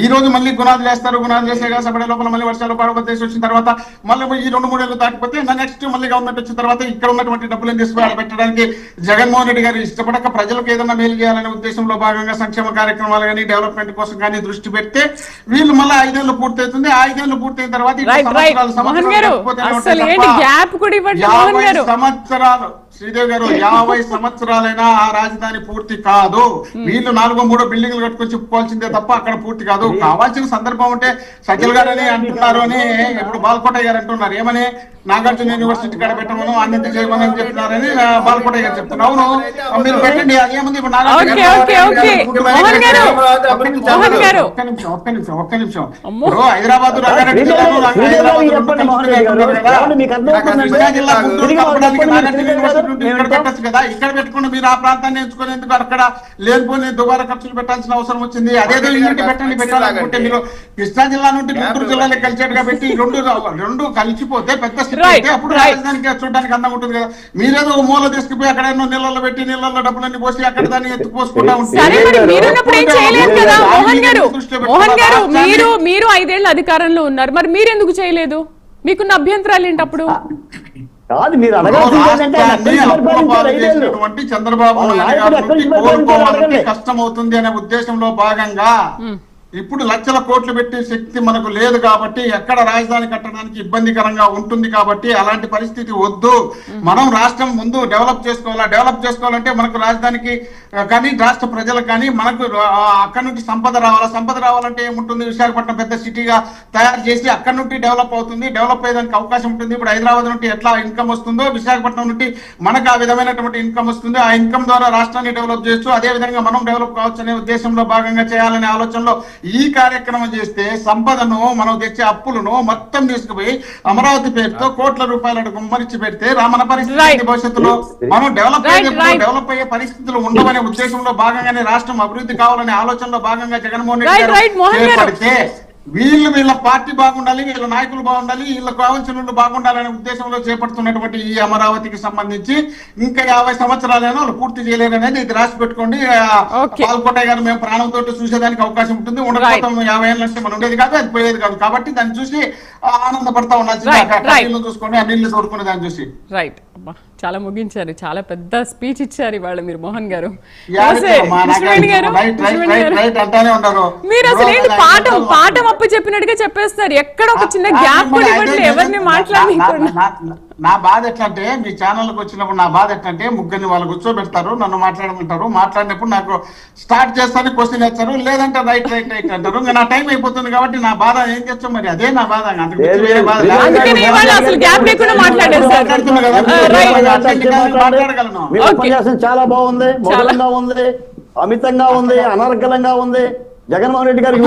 ఈ రోజు మళ్ళీ గుణాలు వేస్తారు, గుణాలు వేసే కాసపడే లోపల మళ్ళీ వర్షాలు పడబద్దేసి వచ్చిన తర్వాత మళ్ళీ ఈ 2-3 ఏళ్ళు దాటిపోతే నెక్స్ట్ మళ్ళీ గవర్నమెంట్ వచ్చిన తర్వాత ఇక్కడ ఉన్నటువంటి డబ్బులను తీసుకుని పెట్టడానికి జగన్మోహన్ రెడ్డి గారు ఇష్టపడక ప్రజలకు ఏదైనా మేలు చేయాలనే ఉద్దేశంలో భాగంగా సంక్షేమ కార్యక్రమాలు కానీ డెవలప్మెంట్ కోసం కానీ దృష్టి పెడితే వీళ్ళు మళ్ళీ 5 ఏళ్ళు పూర్తవుతుంది. 5 ఏళ్ళు పూర్తయిన తర్వాత శ్రీదేవి గారు 50 సంవత్సరాలైనా ఆ రాజధాని పూర్తి కాదు. వీళ్ళు 4-3 బిల్డింగ్లు కట్టుకొని చెప్పుకోవాల్సిందే తప్ప అక్కడ పూర్తి కాదు. కావాల్సిన సందర్భం ఉంటే సజ్జల్ గారు అని అంటున్నారు అని ఇప్పుడు బాలకోటయ్య గారు అంటున్నారు. ఏమని నాగార్జున యూనివర్సిటీ కాడ పెట్టమను అన్నింటి చేయమని చెప్తున్నారని బాలకోటయ్య గారు చెప్తున్నారు. అవును, మీరు పెట్టండి. అదేముంది ఇప్పుడు ఒక్క నిమిషం ఇప్పుడు హైదరాబాద్ రంగారెడ్డి జిల్లాలో కృష్ణా జిల్లా గుంటూరు కలపడానికి నాగార్జున యూనివర్సిటీ నుండి ఇక్కడ పెట్టచ్చు కదా. ఇక్కడ పెట్టుకుని మీరు ఆ ప్రాంతాన్ని ఎంచుకుని ఎందుకు అక్కడ లేనిపోని దుబారా ఖర్చులు పెట్టాల్సిన అవసరం వచ్చింది? అదేదో ఇంటి పెట్టాలనుకుంటే మీరు కృష్ణా జిల్లా నుండి గుంటూరు జిల్లాలో కలిసేట్టుగా పెట్టి రెండు కలిసిపోతే పెద్ద స్థితి అయితే అప్పుడు రాజధానికి చూడడానికి అందంగా ఉంటుంది కదా. మీరేదో మూల తీసుకుపోయి అక్కడ ఎన్నో నీళ్ళలో పెట్టి నీళ్ళలో డబ్బులన్నీ పోసి అక్కడ దాన్ని ఎత్తుకోసుకుంటా ఉంటారు. మీరు 5 ఏళ్ల అధికారంలో ఉన్నారు, మరి మీరెందుకు చేయలేదు? మీకున్న అభ్యంతరాలు ఏంటి అప్పుడు? చంద్రబాబు నాయుడు కష్టం అవుతుంది అనే ఉద్దేశంలో భాగంగా ఇప్పుడు లక్షల కోట్లు పెట్టే శక్తి మనకు లేదు కాబట్టి ఎక్కడ రాజధాని కట్టడానికి ఇబ్బందికరంగా ఉంటుంది కాబట్టి అలాంటి పరిస్థితి వద్దు. మనం రాష్ట్రం ముందు డెవలప్ చేసుకోవాలంటే మనకు రాజధానికి కానీ రాష్ట్ర ప్రజలకు కానీ మనకు అక్కడ నుండి సంపద రావాలంటే ఏముంటుంది? విశాఖపట్నం పెద్ద సిటీగా తయారు చేసి అక్కడ నుండి డెవలప్ అవుతుంది. డెవలప్ అయ్యేదానికి అవకాశం ఉంటుంది. ఇప్పుడు హైదరాబాద్ నుండి ఎట్లా ఇన్కమ్ వస్తుందో విశాఖపట్నం నుండి మనకు ఆ విధమైనటువంటి ఇన్కమ్ వస్తుంది. ఆ ఇన్కమ్ ద్వారా రాష్ట్రాన్ని డెవలప్ చేయొచ్చు. అదే విధంగా మనం డెవలప్ కావచ్చు అనే ఉద్దేశంలో భాగంగా చేయాలనే ఆలోచనలో ఈ కార్యక్రమం చేస్తే సంపదను మనం తెచ్చే అప్పులను మొత్తం తీసుకుపోయి అమరావతి పేరుతో కోట్ల రూపాయల గుమ్మరిచ్చి పెడితే మన పరిస్థితి భవిష్యత్తులో మనం డెవలప్ అయ్యే పరిస్థితులు ఉండవనే ఉద్దేశంలో భాగంగానే రాష్ట్రం అభివృద్ధి కావాలనే ఆలోచనలో భాగంగా జగన్మోహన్ రెడ్డి గారు ఏర్పడితే వీళ్ళ పార్టీ బాగుండాలి, వీళ్ళ నాయకులు బాగుండాలి, వీళ్ళకు కావాల్సిన బాగుండాలనే ఉద్దేశంలో చేపడుతున్నటువంటి ఈ అమరావతికి సంబంధించి ఇంకా 50 సంవత్సరాలైనా వాళ్ళు పూర్తి చేయలేరనేది ఇది రాసి పెట్టుకోండి. పాల్కోటయ్య గారు మేము ప్రాణంతో చూసేదానికి అవకాశం ఉంటుంది. ఉండకపోతే 50 ఏళ్ళు అంటే మనం ఉండేది కాదు, అది పోయేది కాదు. కాబట్టి దాన్ని చూసి ఆనందపడతా ఉండాల్సింది. చూసుకోండి ఆ నీళ్లు తోడుకునే దాన్ని చూసి. రైట్, చాలా ముగించారు. చాలా పెద్ద స్పీచ్ ఇచ్చారు ఇవాళ మీరు మోహన్ గారు. మీరు అసలు ఏంటి పాఠం అప్పు చెప్పినట్టుగా చెప్పేస్తారు. ఎక్కడ ఒక చిన్న గ్యాప్ కూడా ఇవ్వట్లేదు ఎవరిని మాట్లాడకుండా. నా బాధ ఎట్లా అంటే మీ ఛానల్కి వచ్చినప్పుడు నా బాధ ఎట్లా అంటే ముగ్గురిని వాళ్ళు కూర్చోబెడతారు, నన్ను మాట్లాడమంటారు. మాట్లాడినప్పుడు నాకు స్టార్ట్ చేస్తాను క్వశ్చన్ వేస్తారు, లేదంటే రైట్ అంటారు. ఇంకా నా టైం అయిపోతుంది కాబట్టి నా బాధ ఏం చేస్తాం మరి అదే నా బాధ. చాలా బాగుంది, మధురంగా ఉంది, అమితంగా ఉంది, అనర్గళంగా ఉంది. జగన్మోహన్ రెడ్డి గారికి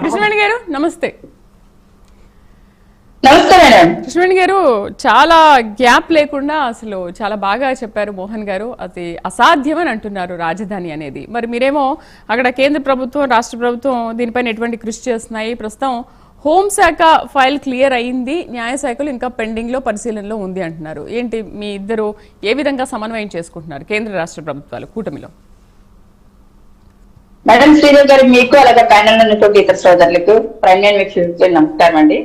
కృష్ణవేణి గారు నమస్తే. కృష్ణవేణి గారు చాలా గ్యాప్ లేకుండా అసలు చాలా బాగా చెప్పారు మోహన్ గారు. అది అసాధ్యం అని అంటున్నారు రాజధాని అనేది. మరి మీరేమో అక్కడ కేంద్ర ప్రభుత్వం రాష్ట్ర ప్రభుత్వం దీనిపైన ఎటువంటి కృషి చేస్తున్నాయి? ప్రస్తుతం హోంశాఖ ఫైల్ క్లియర్ అయింది, న్యాయశాఖలు ఇంకా పెండింగ్ లో పరిశీలనలో ఉంది అంటున్నారు. ఏంటి మీ ఇద్దరు ఏ విధంగా సమన్వయం చేసుకుంటున్నారు కేంద్ర రాష్ట్ర ప్రభుత్వాలు కూటమిలో? మేడం శ్రీదేవి గారు మీకు అలాగే ప్యానెల్ ఉన్నటువంటి ఇతర సోదరులకు ప్రైమ్ వీక్షకులకు నమస్కారం అండి.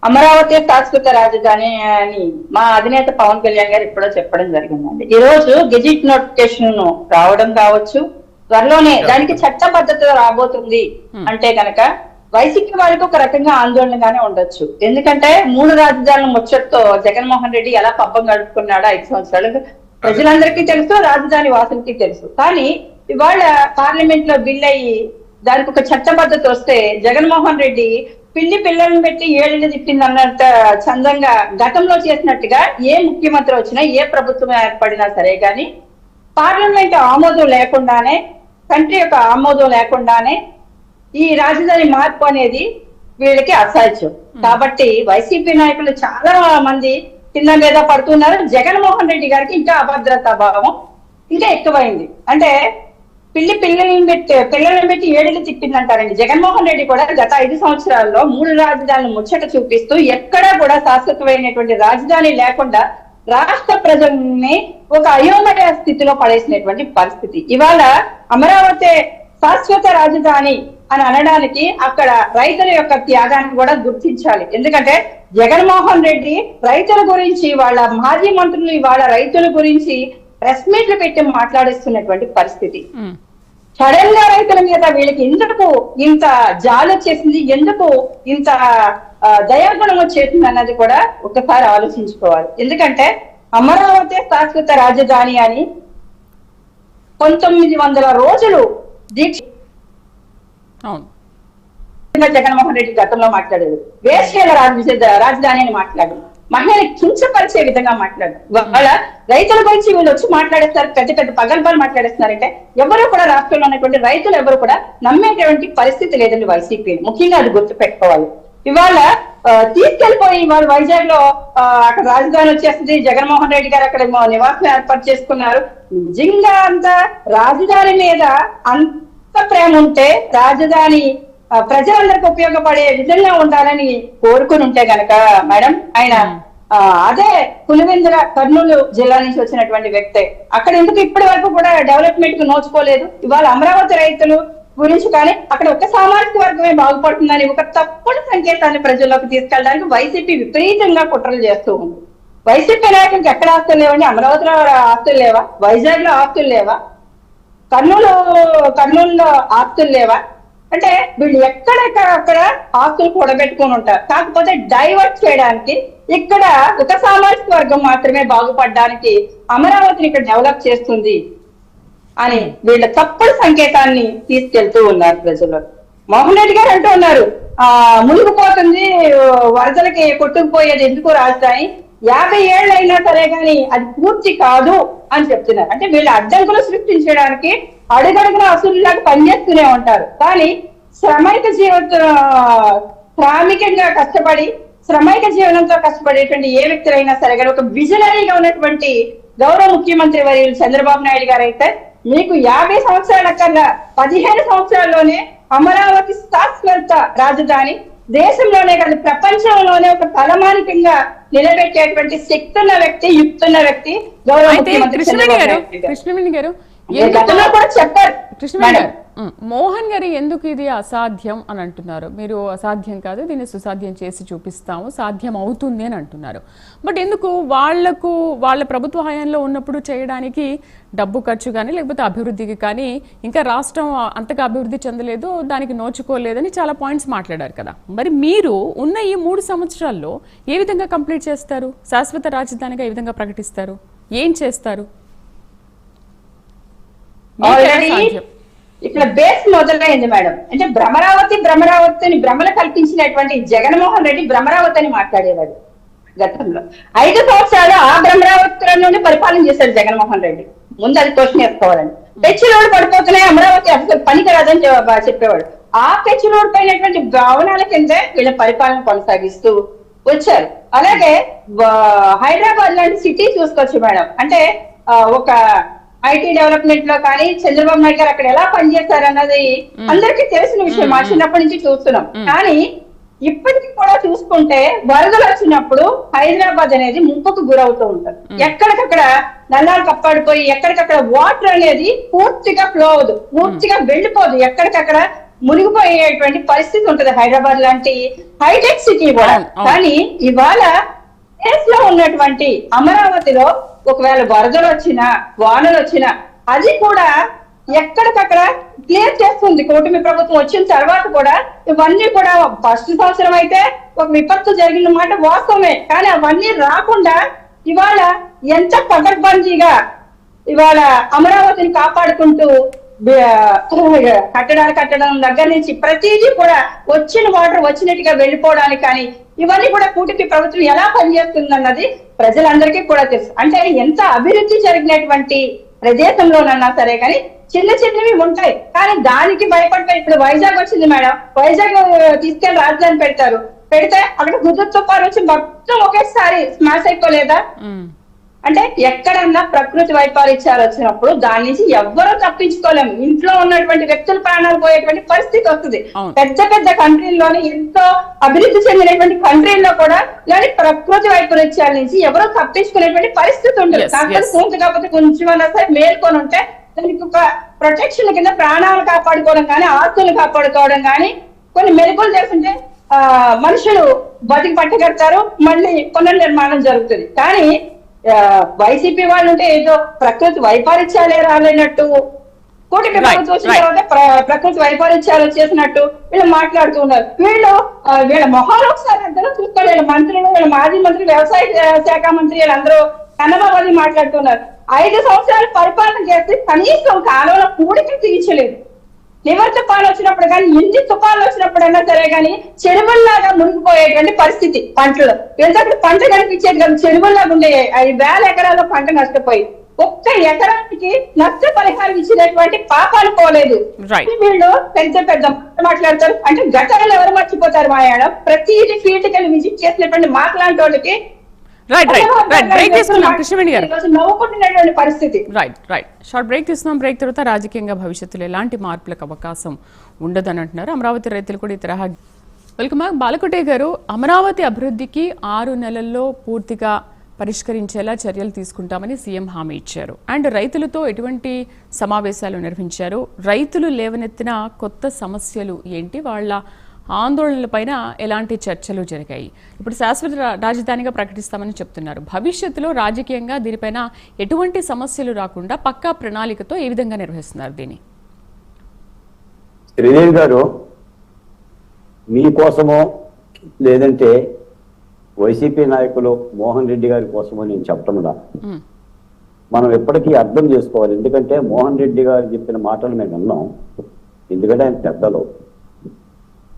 అమరావతి శాశ్వత రాజధాని అని మా అధినేత పవన్ కళ్యాణ్ గారు ఇప్పుడో చెప్పడం జరిగిందండి. ఈ రోజు గెజిట్ నోటిఫికేషన్ రావడం కావచ్చు, త్వరలోనే దానికి చట్టబద్ధత రాబోతుంది అంటే కనుక వైసీపీ వాళ్ళకి ఒక రకంగా ఆందోళనగానే ఉండొచ్చు. ఎందుకంటే 3 రాజధానుల ముచ్చటతో జగన్మోహన్ రెడ్డి ఎలా పబ్బం గడుపుకున్నాడో 5 సంవత్సరాలు ప్రజలందరికీ తెలుసు, రాజధాని వాసులకి తెలుసు. కానీ ఇవాళ పార్లమెంట్ లో బిల్ అయ్యి దానికి ఒక చట్టబద్ధత వస్తే జగన్మోహన్ రెడ్డి పిల్లలను పెట్టి 7 ఏళ్ళు తిప్పింది అన్నట్ట చందంగా గతంలో చేసినట్టుగా ఏ ముఖ్యమంత్రి వచ్చినా ఏ ప్రభుత్వం ఏర్పడినా సరే కానీ పార్లమెంట్ ఆమోదం లేకుండానే, కంట్రీ యొక్క ఆమోదం లేకుండానే ఈ రాజధాని మార్పు అనేది వీళ్ళకి అసాధ్యం. కాబట్టి వైసీపీ నాయకులు చాలా మంది కింద మీద పడుతున్నారు. జగన్మోహన్ రెడ్డి గారికి ఇంకా అభద్రతా భావం ఇంకా ఎక్కువైంది. అంటే పిల్లలను పెట్టి 7 ఏళ్ళు తిప్పిందంటారండి. జగన్మోహన్ రెడ్డి కూడా గత 5 సంవత్సరాల్లో 3 రాజధానులు ముచ్చట చూపిస్తూ ఎక్కడా కూడా శాశ్వతమైనటువంటి రాజధాని లేకుండా రాష్ట్ర ప్రజల్ని ఒక అయోమయ స్థితిలో పడేసినటువంటి పరిస్థితి. ఇవాళ అమరావతి శాశ్వత రాజధాని అని అనడానికి అక్కడ రైతుల యొక్క త్యాగాన్ని కూడా గుర్తించాలి. ఎందుకంటే జగన్మోహన్ రెడ్డి రైతుల గురించి, వాళ్ళ మాజీ మంత్రులు వాళ్ళ రైతుల గురించి ప్రెస్ మీట్లు పెట్టి మాట్లాడిస్తున్నటువంటి పరిస్థితి. సడన్ గా రైతుల మీద వీళ్ళకి ఎందుకు ఇంత జాలి వచ్చేసింది, ఎందుకు ఇంత దయాగుణం వచ్చేసింది అన్నది కూడా ఒకసారి ఆలోచించుకోవాలి. ఎందుకంటే అమరావతి శాశ్వత రాజధాని అని 1900 రోజులు దీక్ష జగన్మోహన్ రెడ్డి గతంలో మాట్లాడారు. వేశ్యల రాజధాని అని మాట్లాడారు. మహిళని కించపరిచే విధంగా మాట్లాడారు. వాళ్ళ రైతుల గురించి వీళ్ళు వచ్చి మాట్లాడేస్తారు, పెద్ద పెద్ద పగల్బాలు మాట్లాడేస్తున్నారంటే ఎవరు కూడా రాష్ట్రంలో ఉన్నటువంటి రైతులు ఎవరు కూడా నమ్మేటువంటి పరిస్థితి లేదండి వైసీపీ. ముఖ్యంగా అది గుర్తు పెట్టుకోవాలి. ఇవాళ తీసుకెళ్లిపోయి వాళ్ళు వైజాగ్ లో అక్కడ రాజధాని వచ్చేస్తుంది, జగన్మోహన్ రెడ్డి గారు అక్కడ నివాసం ఏర్పాటు చేసుకున్నారు. నిజంగా అంత రాజధాని మీద అంత ప్రేమ ఉంటే రాజధాని ప్రజలందరికీ ఉపయోగపడే విధంగా ఉండాలని కోరుకుని ఉంటే గనక మేడం ఆయన అదే పులివెందుల కర్నూలు జిల్లా నుంచి వచ్చినటువంటి వ్యక్తే అక్కడ ఎందుకు ఇప్పటి వరకు కూడా డెవలప్మెంట్ కు నోచుకోలేదు. ఇవాళ అమరావతి రైతులు గురించి కానీ అక్కడ ఒక సామాజిక వర్గమే బాగుపడుతుందని ఒక తప్పుడు సంకేతాన్ని ప్రజల్లోకి తీసుకెళ్ళడానికి వైసీపీ విపరీతంగా కుట్రలు చేస్తూ ఉంది. వైసీపీ నాయకులకు ఎక్కడ ఆస్తులు లేవండి? అమరావతిలో ఆస్తులు లేవా? వైజాగ్ లో ఆస్తులు లేవా? కర్నూలులో ఆస్తులు లేవా? అంటే వీళ్ళు ఎక్కడెక్కడ ఆస్తులు కూడబెట్టుకుని ఉంటారు. కాకపోతే డైవర్ట్ చేయడానికి ఇక్కడ ఒక సామాజిక వర్గం మాత్రమే బాగుపడడానికి అమరావతిని ఇక్కడ డెవలప్ చేస్తుంది అని వీళ్ళ తప్పుడు సంకేతాన్ని తీసుకెళ్తూ ఉన్నారు ప్రజలు. మోహన్ రెడ్డి గారు అంటూ ఉన్నారు మునిగిపోతుంది, వరదలకి కొట్టుకుపోయేది ఎందుకు రాజధాని, 50 ఏళ్ళు అయినా సరే గాని అది పూర్తి కాదు అని చెప్తున్నారు. అంటే వీళ్ళ అడ్డంకులు సృష్టించడానికి అడుగడుగున అసలులాగా పనిచేస్తూనే ఉంటారు. కానీ శ్రామికంగా కష్టపడి శ్రమైక జీవనంతో కష్టపడేటువంటి ఏ వ్యక్తులైనా సరే కానీ ఒక విజనరీగా ఉన్నటువంటి గౌరవ ముఖ్యమంత్రి వర్యులు చంద్రబాబు నాయుడు గారు అయితే మీకు 50 సంవత్సరాల కన్నా 15 సంవత్సరాల్లోనే అమరావతి శాశ్వత రాజధాని దేశంలోనే కాదు ప్రపంచంలోనే ఒక తలమానికంగా నిలబెట్టేటువంటి శక్తి ఉన్న వ్యక్తి, యుక్తున్న వ్యక్తి గౌరవ ముఖ్యమంత్రి కృష్ణవేణి గారు కూడా చెప్పారు. మోహన్ గారు ఎందుకు ఇది అసాధ్యం అని అంటున్నారు? మీరు అసాధ్యం కాదు, దీన్ని సుసాధ్యం చేసి చూపిస్తాము, సాధ్యం అవుతుంది అని అంటున్నారు. బట్ ఎందుకు వాళ్ళ ప్రభుత్వ హయాంలో ఉన్నప్పుడు చేయడానికి డబ్బు ఖర్చు కానీ లేకపోతే అభివృద్ధికి కానీ ఇంకా రాష్ట్రం అంతగా అభివృద్ధి చెందలేదు, దానికి నోచుకోలేదని చాలా పాయింట్స్ మాట్లాడారు కదా. మరి మీరు ఉన్న ఈ 3 సంవత్సరాల్లో ఏ విధంగా కంప్లీట్ చేస్తారు? శాశ్వత రాజధానిగా ఏ విధంగా ప్రకటిస్తారు? ఏం చేస్తారు? ఇక్కడ బేస్ మొదలైంది మేడం. అంటే భ్రమరావతిని భ్రమలు కల్పించినటువంటి జగన్మోహన్ రెడ్డి భ్రమరావతి అని మాట్లాడేవాడు గతంలో. 5 సంవత్సరాలు ఆ భ్రమరావతి నుండి పరిపాలన చేశాడు జగన్మోహన్ రెడ్డి. ముందు అది క్వశ్చన్ వేసుకోవాలని. పెచ్చులోడు పడిపోతున్నాయి, అమరావతి అసలు పనికిరాదని చెప్పేవాడు. ఆ పెచ్చులోడు పైనటువంటి భావనాల కిందే వీళ్ళ పరిపాలన కొనసాగిస్తూ వచ్చారు. అలాగే హైదరాబాద్ లాంటి సిటీ చూసుకోవచ్చు మేడం. అంటే ఒక ఐటీ డెవలప్మెంట్ లో కానీ చంద్రబాబు నాయుడు గారు అక్కడ ఎలా పనిచేస్తారు అన్నది అందరికీ తెలిసిన విషయం. మా చిన్నప్పటి నుంచి చూస్తున్నాం. కానీ ఇప్పటికీ కూడా చూసుకుంటే వరదలు వచ్చినప్పుడు హైదరాబాద్ అనేది ముప్పుకు గురవుతూ ఉంటారు. ఎక్కడికక్కడ నల్లాలు కప్పాడిపోయి ఎక్కడికక్కడ వాటర్ అనేది పూర్తిగా ఫ్లో అవ్వదు, పూర్తిగా వెళ్ళిపోదు, ఎక్కడికక్కడ మునిగిపోయేటువంటి పరిస్థితి ఉంటది హైదరాబాద్ లాంటి హైటెక్ సిటీ కూడా. కానీ ఇవాళ దేశ్ లో ఉన్నటువంటి అమరావతిలో ఒకవేళ వరదలు వచ్చినా వానలు వచ్చినా అది కూడా ఎక్కడికక్కడ క్లియర్ చేస్తుంది కూటమి ప్రభుత్వం వచ్చిన తర్వాత కూడా. ఇవన్నీ కూడా ఫస్ట్ సంవత్సరం అయితే ఒక విపత్తు జరిగిన మాట వాస్తవమే, కానీ అవన్నీ రాకుండా ఇవాళ ఎంత పకడ్బందీగా ఇవాళ అమరావతిని కాపాడుకుంటూ కట్టడం దగ్గర నుంచి ప్రతిదీ కూడా వచ్చిన వాటర్ వచ్చినట్టుగా వెళ్ళిపోవడానికి కానీ ఇవన్నీ కూడా కూటమి ప్రభుత్వం ఎలా పనిచేస్తుంది అన్నది ప్రజలందరికీ కూడా తెలుసు. అంటే ఎంత అభివృద్ధి జరిగినటువంటి ప్రదేశంలోనన్నా సరే కానీ చిన్నవి ఉంటాయి. కానీ దానికి భయపడిపోయి ఇప్పుడు వైజాగ్ వచ్చింది మేడం. వైజాగ్ తీసుకెళ్లి రాజధాని పెడితే అక్కడ హుదూద్ తుఫాన్ వచ్చి మొత్తం ఒకేసారి స్మాష్ అయిపోలేదా? అంటే ఎక్కడన్నా ప్రకృతి వైపరీత్యాలు వచ్చినప్పుడు దాని నుంచి ఎవ్వరూ తప్పించుకోలేము. ఇంట్లో ఉన్నటువంటి వ్యక్తుల ప్రాణాలు పోయేటువంటి పరిస్థితి వస్తుంది. పెద్ద కంట్రీల్లోని ఎంతో అభివృద్ధి చెందినటువంటి కంట్రీల్లో కూడా ఇలాంటి ప్రకృతి వైపరీత్యాల నుంచి ఎవరో తప్పించుకునేటువంటి పరిస్థితి ఉంటుంది. కాకపోతే కాకపోతే కొంచెమన్నా సరే మేల్కొని ఉంటే దానికి ఒక ప్రొటెక్షన్ కింద ప్రాణాలు కాపాడుకోవడం కానీ ఆస్తులు కాపాడుకోవడం కానీ కొన్ని మెరుగులు చేస్తుంటే మనుషులు బతికి పట్టగడతారు, మళ్ళీ పునర్నిర్మాణం జరుగుతుంది. కానీ వైసీపీ వాళ్ళు ఉంటే ఏదో ప్రకృతి వైపరీత్యాలే రాలేనట్టు కూటమి ప్రభుత్వం వచ్చిన తర్వాత ప్రకృతి వైపరీత్యాలు చేసినట్టు వీళ్ళు మాట్లాడుతూ ఉన్నారు. వీళ్ళ మొహాలు ఒకసారి అందరూ చూసుకోండి. వీళ్ళ మంత్రులు, వీళ్ళ మాజీ మంత్రి, వ్యవసాయ శాఖ మంత్రి వీళ్ళందరూ కన్నబాబు మాట్లాడుతున్నారు. 5 సంవత్సరాలు పరిపాలన చేస్తే కనీసం కాలంలో కూడికి తీర్చలేదు. లివర్ తుఫాను వచ్చినప్పుడు కానీ, ఇంటి తుఫాన్లు వచ్చినప్పుడైనా సరే కానీ చెరువుల్లాగా మునిగిపోయేటువంటి పరిస్థితి పంటలు. ఎందుకంటే పంట కనిపించేది కదా, చెరువుల్లాగా ఉండే 5,000 ఎకరాల్లో పంట నష్టపోయి ఒక్క ఎకరానికి నష్టపరిహారం ఇచ్చినటువంటి పాపాలు పోలేదు. వీళ్ళు పెద్ద మాట్లాడతారు. అంటే గతంలో ఎవరు మర్చిపోతారు మాయాడం? ప్రతి ఫీల్డ్ కి విజిట్ చేసినటువంటి మాట్లాంటి వాళ్ళకి నవ్వుకుంటున్నటువంటి పరిస్థితి. రైట్ షార్ట్ బ్రేక్ తీసుకున్నాం. బ్రేక్ తర్వాత రాజకీయంగా భవిష్యత్తులో ఎలాంటి మార్పులకు అవకాశం ఉండదని అంటున్నారు అమరావతి రైతులు కూడా. ఈ తరహా వెల్కమ్ బాలకోటే గారు, అమరావతి అభివృద్ధికి 6 నెలల్లో పూర్తిగా పరిష్కరించేలా చర్యలు తీసుకుంటామని సీఎం హామీ ఇచ్చారు. అండ్ రైతులతో ఎటువంటి సమావేశాలు నిర్వహించారు? రైతులు లేవనెత్తిన కొత్త సమస్యలు ఏంటి? వాళ్ళ ఆందోళనలపైన ఎలాంటి చర్చలు జరిగాయి? ఇప్పుడు శాశ్వత రాజధానిగా ప్రకటిస్తామని చెప్తున్నారు. భవిష్యత్తులో రాజకీయంగా దీనిపైన ఎటువంటి సమస్యలు రాకుండా పక్కా ప్రణాళికతో ఏ విధంగా నిర్వహిస్తున్నారు దీన్ని? శ్రీదేవి గారు, మీకోసమో లేదంటే వైసీపీ నాయకులు మోహన్ రెడ్డి గారి కోసమో నేను చెప్పడంలా, మనం ఎప్పటికీ అర్థం చేసుకోవాలి. ఎందుకంటే మోహన్ రెడ్డి గారు చెప్పిన మాటలు మేము విన్నాం. ఎందుకంటే ఆయన పెద్దలు,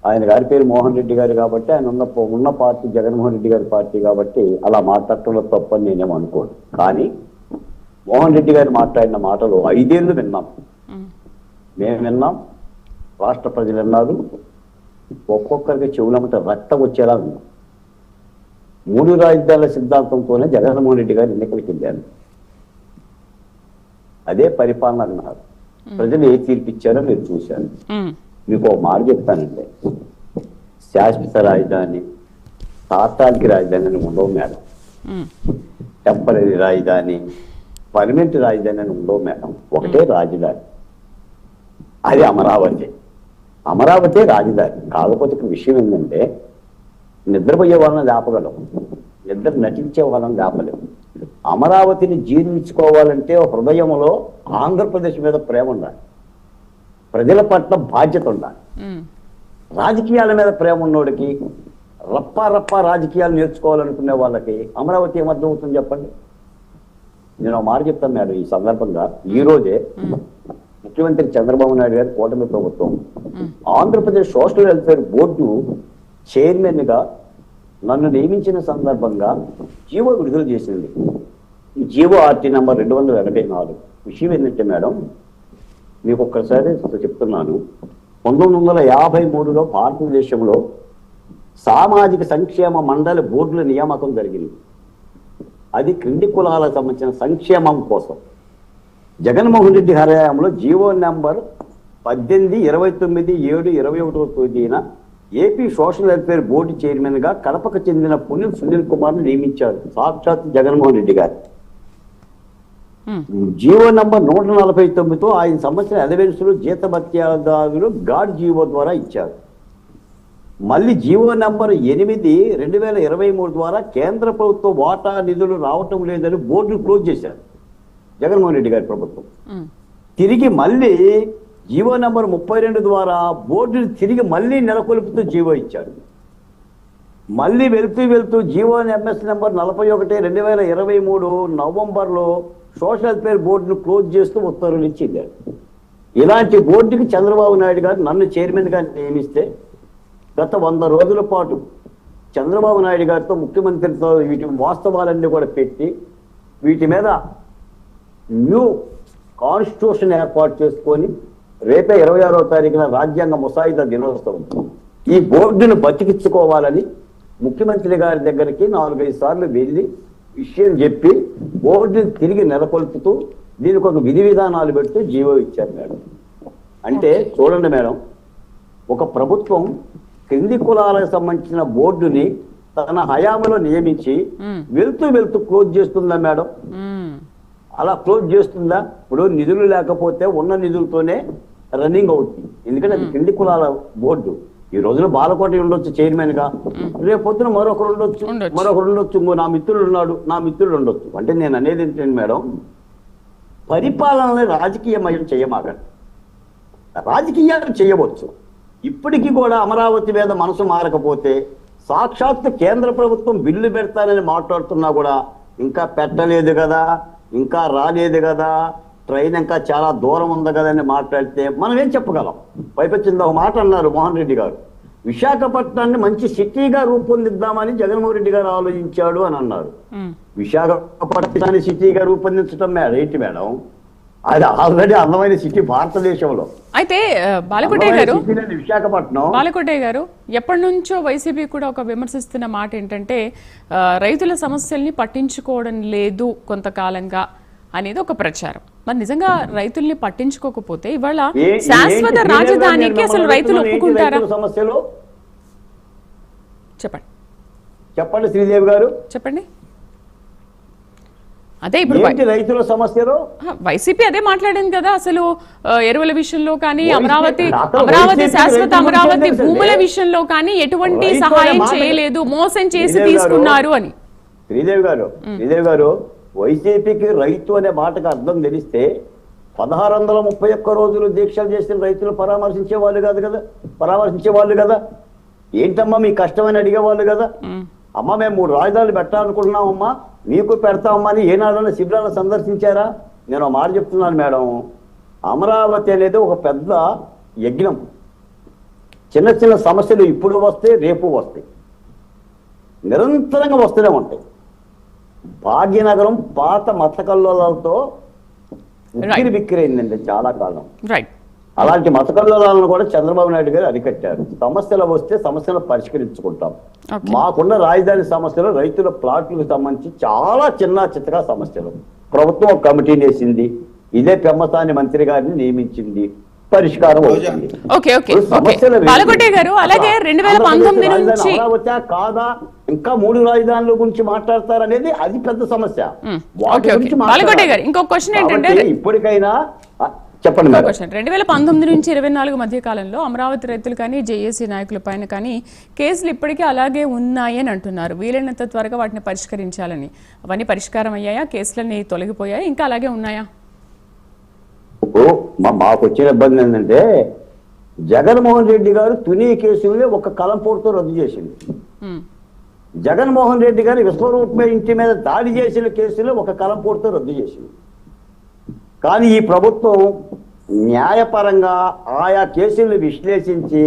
ఆయన గారి పేరు మోహన్ రెడ్డి గారు కాబట్టి, ఆయన ఉన్న పార్టీ జగన్మోహన్ రెడ్డి గారి పార్టీ కాబట్టి అలా మాట్లాడటంలో తప్పని నేనేమో అనుకోను. కానీ మోహన్ రెడ్డి గారు మాట్లాడిన మాటలు 5 ఏళ్ళు విన్నాం, మేము విన్నాం, రాష్ట్ర ప్రజలు విన్నారు. ఒక్కొక్కరికి చెవులమ్మట రక్తం వచ్చేలా విన్నాం. 3 రాజధానుల సిద్ధాంతంతోనే జగన్మోహన్ రెడ్డి గారు ఎన్నికలకు వెళ్ళారు. అదే పరిపాలన అన్నారు. ప్రజలు ఏ తీర్పిచ్చారో మీరు చూశారు. మీకు ఒక మాట చెప్తానంటే, శాశ్వత రాజధాని, తాత్కాలిక రాజధాని అని ఉండవు మేడం. టెంపరీ రాజధాని, పర్మనెంట్ రాజధాని అని ఉండవు మేడం. ఒకటే రాజధాని, అది అమరావతి. అమరావతి రాజధాని. కాకపోతే ఇక్కడ విషయం ఏంటంటే, నిద్రపోయే వాళ్ళని లేపగలం, నిద్ర నటించే వాళ్ళని లేపలేము. అమరావతిని జీర్ణించుకోవాలంటే హృదయంలో ఆంధ్రప్రదేశ్ మీద ప్రేమ ఉండాలి, ప్రజల పట్ల బాధ్యత ఉండాలి. రాజకీయాల మీద ప్రేమ ఉన్నోడికి, రప్పా రాజకీయాలు నేర్చుకోవాలనుకునే వాళ్ళకి అమరావతి ఏమర్థం అవుతుంది చెప్పండి? నేను ఒక మాట చెప్తాను మేడం ఈ సందర్భంగా. ఈ రోజే ముఖ్యమంత్రి చంద్రబాబు నాయుడు గారి కూటమి ప్రభుత్వం Andhra Pradesh social welfare board chairman గా నన్ను నియమించిన సందర్భంగా జీవో విడుదల చేసింది. ఈ జీవో ఆర్టీ నంబర్ 284. విషయం ఏంటంటే మేడం, మీకు ఒక్కసారి చెప్తున్నాను, 1953లో భారతదేశంలో సామాజిక సంక్షేమ మండలి బోర్డుల నియామకం జరిగింది. అది క్రింది కులాలకు సంబంధించిన సంక్షేమం కోసం. జగన్మోహన్ రెడ్డి హయాంలో జీవో నెంబర్ 18/29/7/21 తేదీన AP social welfare board chairman గా కడపకు చెందిన పుణ్యం సునీల్ కుమార్ ను నియమించారు సాక్షాత్ జగన్మోహన్ రెడ్డి గారు. జీవో నంబర్ 149తో ఆయన సంబంధించిన అలవెన్సులు, జీతభత్యాదారులు గాడ్ జీవో ద్వారా ఇచ్చారు. మళ్ళీ జీవో నంబర్ 8/2023 ద్వారా కేంద్ర ప్రభుత్వ వాటా నిధులు రావటం లేదని బోర్డును క్లోజ్ చేశారు జగన్మోహన్ రెడ్డి గారి ప్రభుత్వం. తిరిగి మళ్ళీ జీవో నంబర్ 32 ద్వారా బోర్డును తిరిగి మళ్ళీ నెలకొల్పుతూ జీవో ఇచ్చారు. మళ్ళీ వెళ్తూ జీవో ఎంఎస్ నెంబర్ 41/2023 నవంబర్లో సోషల్ వెల్ఫేర్ బోర్డును క్లోజ్ చేస్తూ ఉత్తర్వులు ఇచ్చింది. ఇలాంటి బోర్డుకి చంద్రబాబు నాయుడు గారు నన్ను చైర్మన్ గా నియమిస్తే గత 100 రోజుల పాటు చంద్రబాబు నాయుడు గారితో, ముఖ్యమంత్రితో వీటి వాస్తవాలన్నీ కూడా పెట్టి వీటి మీద న్యూ కాన్స్టిట్యూషన్ ఏర్పాటు చేసుకొని రేపే 26వ తారీఖున రాజ్యాంగ ముసాయిదా దినోత్సవం ఈ బోర్డును బతికించుకోవాలని ముఖ్యమంత్రి గారి దగ్గరికి 4-5 సార్లు వెళ్ళి విషయం చెప్పి బోర్డుని తిరిగి నెలకొల్పుతూ దీనికి ఒక విధి విధానాలు పెడుతూ జీవో ఇచ్చారు మేడం. అంటే చూడండి మేడం, ఒక ప్రభుత్వం క్రింది కులాలకు సంబంధించిన బోర్డుని తన హయాంలో నియమించి వెళ్తూ క్లోజ్ చేస్తుందా మేడం? అలా క్లోజ్ చేస్తుందా? ఇప్పుడు నిధులు లేకపోతే ఉన్న నిధులతోనే రన్నింగ్ అవుతుంది. ఎందుకంటే అది క్రింది కులాల బోర్డు. ఈ రోజున బాలకోట ఉండొచ్చు చైర్మన్ గా, రేపు పొద్దున మరొకరు ఉండొచ్చు, ఇంకో నా మిత్రుడు ఉన్నాడు, నా మిత్రుడు ఉండొచ్చు. అంటే నేను అనేది ఏంటంటే మేడం, పరిపాలనని రాజకీయమయం చేయమాకండి. రాజకీయాలు చేయవచ్చు. ఇప్పటికీ కూడా అమరావతి మీద మనసు మారకపోతే సాక్షాత్తు కేంద్ర ప్రభుత్వం బిల్లు పెడతానని మాట్లాడుతున్నా కూడా ఇంకా పెట్టలేదు కదా, ఇంకా రాలేదు కదా, ట్రైన్ ఇంకా చాలా దూరం ఉంది కదా అని మాట్లాడితే మనం ఏం చెప్పగలం? పైపచ్చింది ఒక మాట అన్నారు మోహన్ రెడ్డి గారు, విశాఖపట్నాన్ని మంచి సిటీగా రూపొందిద్దామని జగన్మోహన్ రెడ్డి గారు ఆలోచించాడు అని అన్నారు. విశాఖపట్నాన్ని సిటీగా రూపొందించడం ఏంటి మేడం? అది ఆల్రెడీ అందమైన సిటీ భారతదేశంలో. అయితే బాలకోటయ్య గారు, విశాఖపట్నం బాలకోటయ్య గారు, ఎప్పటి నుంచో వైసీపీ కూడా ఒక విమర్శిస్తున్న మాట ఏంటంటే రైతుల సమస్యల్ని పట్టించుకోవడం లేదు కొంతకాలంగా అనేది ఒక ప్రచారం. మరి నిజంగా రైతుల్ని పట్టించుకోకపోతే ఇవాళ శాశ్వత రాజధానికి అసలు రైతులు ఒప్పుకుంటారా? సమస్యలు చెప్పండి శ్రీదేవి గారు, చెప్పండి. అదే ఇప్పుడు రైతుల సమస్యలు వైసీపీ అదే మాట్లాడింది కదా, అసలు ఎరువుల విషయంలో కానీ అమరావతి శాశ్వత అమరావతి భూముల విషయంలో కానీ ఎటువంటి సహాయం చేయలేదు, మోసం చేసి తీసుకున్నారు అని. శ్రీదేవి గారు వైసీపీకి రైతు అనే మాటకు అర్థం తెలిస్తే 1631 రోజులు దీక్షలు చేసిన రైతులు పరామర్శించే వాళ్ళు కదా. ఏంటమ్మా మీ కష్టమని అడిగేవాళ్ళు కదా. అమ్మ మేము 3 రాజధానులు పెట్టాలనుకుంటున్నామమ్మా, మీకు పెడతామమ్మా అని ఏనాడన్నా శిబిరాలను సందర్శించారా? నేను ఒక మాట చెప్తున్నాను మేడం, అమరావతి అనేది ఒక పెద్ద యజ్ఞం. చిన్న చిన్న సమస్యలు ఇప్పుడు వస్తాయి, రేపు వస్తాయి, నిరంతరంగా వస్తూనే ఉంటాయి. భాగ్యనగరం పాత మతకల్లోలతో బిక్కిరైందండి చాలా కాలం. అలాంటి మతకల్లోలాలను కూడా చంద్రబాబు నాయుడు గారు అరికట్టారు. సమస్యలు వస్తే సమస్యలు పరిష్కరించుకుంటాం. మాకున్న రాజధాని సమస్యలు రైతుల ప్లాట్లకు సంబంధించి చాలా చిత్తగా సమస్యలు. ప్రభుత్వం ఒక కమిటీని వేసింది, ఇదే పెమ్మసాని మంత్రి గారిని నియమించింది, పరిష్కారం అవుతుంది. అమరావతి కాదా ఇంకా 3 రాజధానుల గురించి మాట్లాడతారనేది అది పెద్ద సమస్య. ఇప్పటికైనా చెప్పండి. 2019 నుంచి 24 మధ్య కాలంలో అమరావతి రైతులు కానీ జేఏసీ నాయకుల పైన కానీ కేసులు ఇప్పటికీ అలాగే ఉన్నాయి అని అంటున్నారు. వీలైనంత త్వరగా వాటిని పరిష్కరించాలని. అవన్నీ పరిష్కారం అయ్యాయా? కేసులన్నీ తొలగిపోయాయా? ఇంకా అలాగే ఉన్నాయా? మాకు వచ్చిన ఇబ్బంది ఏంటంటే జగన్మోహన్ రెడ్డి గారు తుని కేసులే ఒక కలంపూర్తో రద్దు చేసింది. జగన్మోహన్ రెడ్డి గారు విశ్వరూప ఇంటి మీద దాడి చేసిన కేసులో ఒక కలంపూర్తో రద్దు చేసింది. కానీ ఈ ప్రభుత్వం న్యాయపరంగా ఆయా కేసులను విశ్లేషించి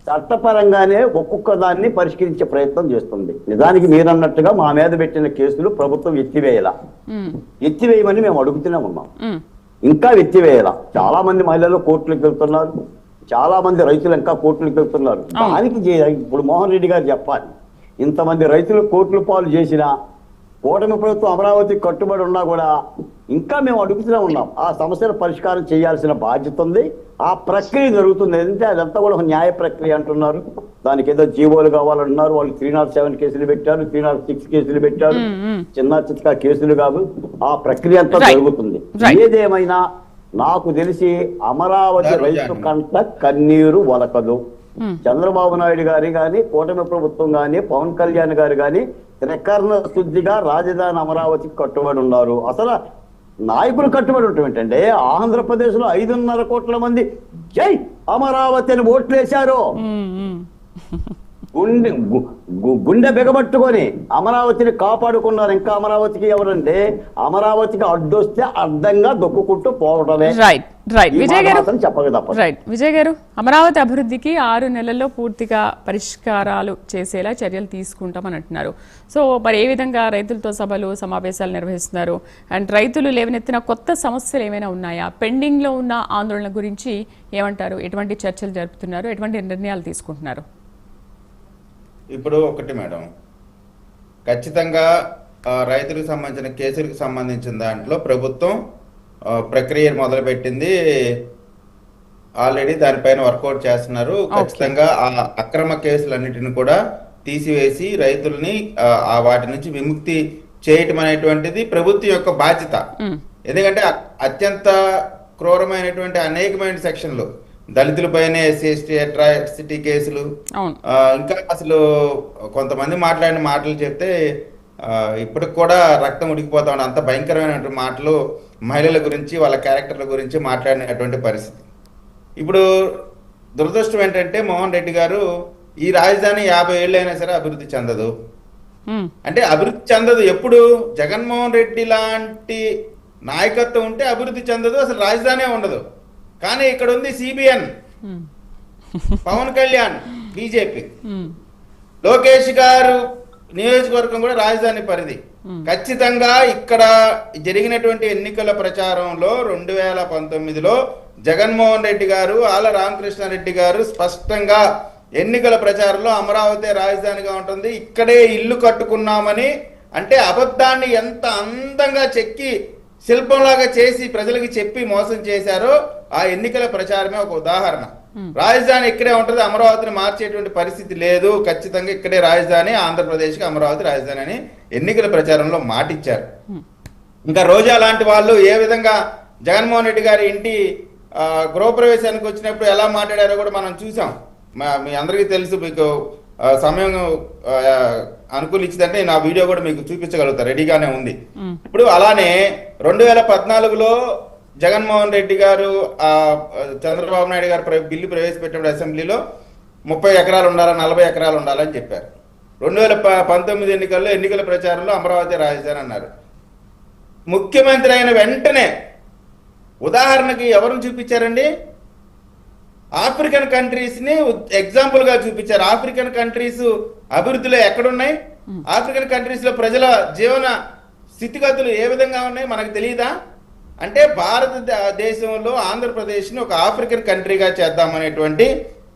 చట్టపరంగానే ఒక్కొక్క దాన్ని పరిష్కరించే ప్రయత్నం చేస్తుంది. నిజానికి మీరన్నట్టుగా మా మీద పెట్టిన కేసులు ప్రభుత్వం ఎత్తివేయమని మేము అడుగుతూనే ఉన్నాం. ఇంకా ఎత్తివేయాల. చాలా మంది మహిళలు కోర్టులకు వెళ్తున్నారు, చాలా మంది రైతులు ఇంకా కోర్టులకు వెళ్తున్నారు. దానికి ఇప్పుడు మోహన్ రెడ్డి గారు చెప్పాలి, ఇంతమంది రైతులు కోర్టుల పాలు చేసినా కూటమి ప్రభుత్వం అమరావతికి కట్టుబడి ఉన్నా కూడా ఇంకా మేము అడుగుతూనే ఉన్నాం. ఆ సమస్యల పరిష్కారం చేయాల్సిన బాధ్యత ఉంది. ఆ ప్రక్రియ జరుగుతుంది. ఎందుకంటే అదంతా కూడా ఒక న్యాయ ప్రక్రియ అంటున్నారు. దానికి ఏదో జీవోలు కావాలంటున్నారు. వాళ్ళు 307 కేసులు పెట్టారు, 306 కేసులు పెట్టారు. చిన్న కేసులు కాదు. ఆ ప్రక్రియ అంతా జరుగుతుంది. ఏదేమైనా నాకు తెలిసి అమరావతి రైతు కంట కన్నీరు వలకదు. చంద్రబాబు నాయుడు గారి కానీ, కూటమి ప్రభుత్వం కానీ, పవన్ కళ్యాణ్ గారు కానీ త్రికరణ శుద్ధిగా రాజధాని అమరావతికి కట్టుబడి ఉన్నారు. అసలు నాయకులు కట్టుబడి ఉండటం ఏంటంటే ఆంధ్రప్రదేశ్ లో 5.5 కోట్ల మంది జై అమరావతి అని ఓట్లు వేశారు. గుండె బిగబట్టుకొని అమరావతిని కాపాడుకున్నారు. ఇంకా అమరావతికి ఎవరంటే అమరావతికి అడ్డొస్తే అడ్డంగా దొక్కుకుంటూ పోవడమే. విజయ్ గారు, అమరావతి అభివృద్ధికి 6 నెలల్లో పూర్తిగా పరిష్కారాలు చేసేలా చర్యలు తీసుకుంటామని అంటున్నారు. సో మరి ఏ విధంగా రైతులతో సభలు సమావేశాలు నిర్వహిస్తున్నారు? అండ్ రైతులు లేవనెత్తిన కొత్త సమస్యలు ఏమైనా ఉన్నాయా? పెండింగ్ లో ఉన్న ఆందోళన గురించి ఏమంటారు? ఎటువంటి చర్చలు జరుపుతున్నారు? ఎటువంటి నిర్ణయాలు తీసుకుంటున్నారు? ఇప్పుడు ఒకటి మేడం, ఖచ్చితంగా రైతులకు సంబంధించిన కేసులకు సంబంధించిన దాంట్లో ప్రభుత్వం ప్రక్రియ మొదలుపెట్టింది. ఆల్రెడీ దానిపైన వర్కౌట్ చేస్తున్నారు. ఖచ్చితంగా ఆ అక్రమ కేసులన్నిటిని కూడా తీసివేసి రైతుల్ని వాటి నుంచి విముక్తి చేయటం అనేటువంటిది ప్రభుత్వం యొక్క బాధ్యత. ఎందుకంటే అత్యంత క్రూరమైనటువంటి అనేకమైన సెక్షన్లు, దళితులపైన ఎస్సీ ఎస్టీ అట్రాసిటీ కేసులు, ఇంకా అసలు కొంతమంది మాట్లాడిన మాటలు చెప్తే ఇప్పటికి కూడా రక్తం ఉడికిపోతా ఉన్న అంత భయంకరమైనటువంటి మాటలు మహిళల గురించి, వాళ్ళ క్యారెక్టర్ల గురించి మాట్లాడినటువంటి పరిస్థితి. ఇప్పుడు దురదృష్టం ఏంటంటే మోహన్ రెడ్డి గారు ఈ రాజధాని 50 ఏళ్ళు అయినా సరే అభివృద్ధి చెందదు. అంటే అభివృద్ధి చెందదు ఎప్పుడు జగన్మోహన్ రెడ్డి లాంటి నాయకత్వం ఉంటే అభివృద్ధి చెందదు, అసలు రాజధానే ఉండదు. కానీ ఇక్కడ ఉంది సిబిఎన్, పవన్ కళ్యాణ్ బీజేపీ, లోకేష్ గారు నియోజకవర్గం కూడా రాజధాని పరిధి. ఖచ్చితంగా ఇక్కడ జరిగినటువంటి ఎన్నికల ప్రచారంలో 2019లో జగన్మోహన్ రెడ్డి గారు, ఆల రామకృష్ణారెడ్డి గారు స్పష్టంగా ఎన్నికల ప్రచారంలో అమరావతి రాజధానిగా ఉంటుంది, ఇక్కడే ఇల్లు కట్టుకున్నామని, అంటే అబద్ధాన్ని ఎంత అందంగా చెక్కి శిల్పంలాగా చేసి ప్రజలకి చెప్పి మోసం చేశారో ఆ ఎన్నికల ప్రచారమే ఒక ఉదాహరణ. రాజధాని ఇక్కడే ఉంటుంది, అమరావతిని మార్చేటువంటి పరిస్థితి లేదు, ఖచ్చితంగా ఇక్కడే రాజధాని, ఆంధ్రప్రదేశ్కి అమరావతి రాజధాని అని ఎన్నికల ప్రచారంలో మాటిచ్చారు. ఇంకా రోజా లాంటి వాళ్ళు ఏ విధంగా జగన్మోహన్ రెడ్డి గారి ఇంటి గృహప్రవేశానికి వచ్చినప్పుడు ఎలా మాట్లాడారో కూడా మనం చూసాం. మీ అందరికీ తెలుసు, మీకు సమయం అనుకూలించిందంటే నేను ఆ వీడియో కూడా మీకు చూపించగలుగుతా, రెడీగానే ఉంది. ఇప్పుడు అలానే 2014లో జగన్మోహన్ రెడ్డి గారు చంద్రబాబు నాయుడు గారు బిల్లు ప్రవేశపెట్టినప్పుడు అసెంబ్లీలో 30 ఎకరాలు ఉండాలా, 40 ఎకరాలు ఉండాలని చెప్పారు. 2019 ఎన్నికల ప్రచారంలో అమరావతి రాజధాని అన్నారు. ముఖ్యమంత్రి అయిన వెంటనే ఉదాహరణకి ఎవరిని చూపించారండి? ఆఫ్రికన్ కంట్రీస్ ని ఎగ్జాంపుల్ గా చూపించారు. ఆఫ్రికన్ కంట్రీస్ అభివృద్ధిలో ఎక్కడున్నాయి? ఆఫ్రికన్ కంట్రీస్ లో ప్రజల జీవన స్థితిగతులు ఏ విధంగా ఉన్నాయి మనకు తెలియదా? అంటే భారతదేశంలో ఆంధ్రప్రదేశ్ ని ఒక ఆఫ్రికన్ కంట్రీగా చేద్దామనేటువంటి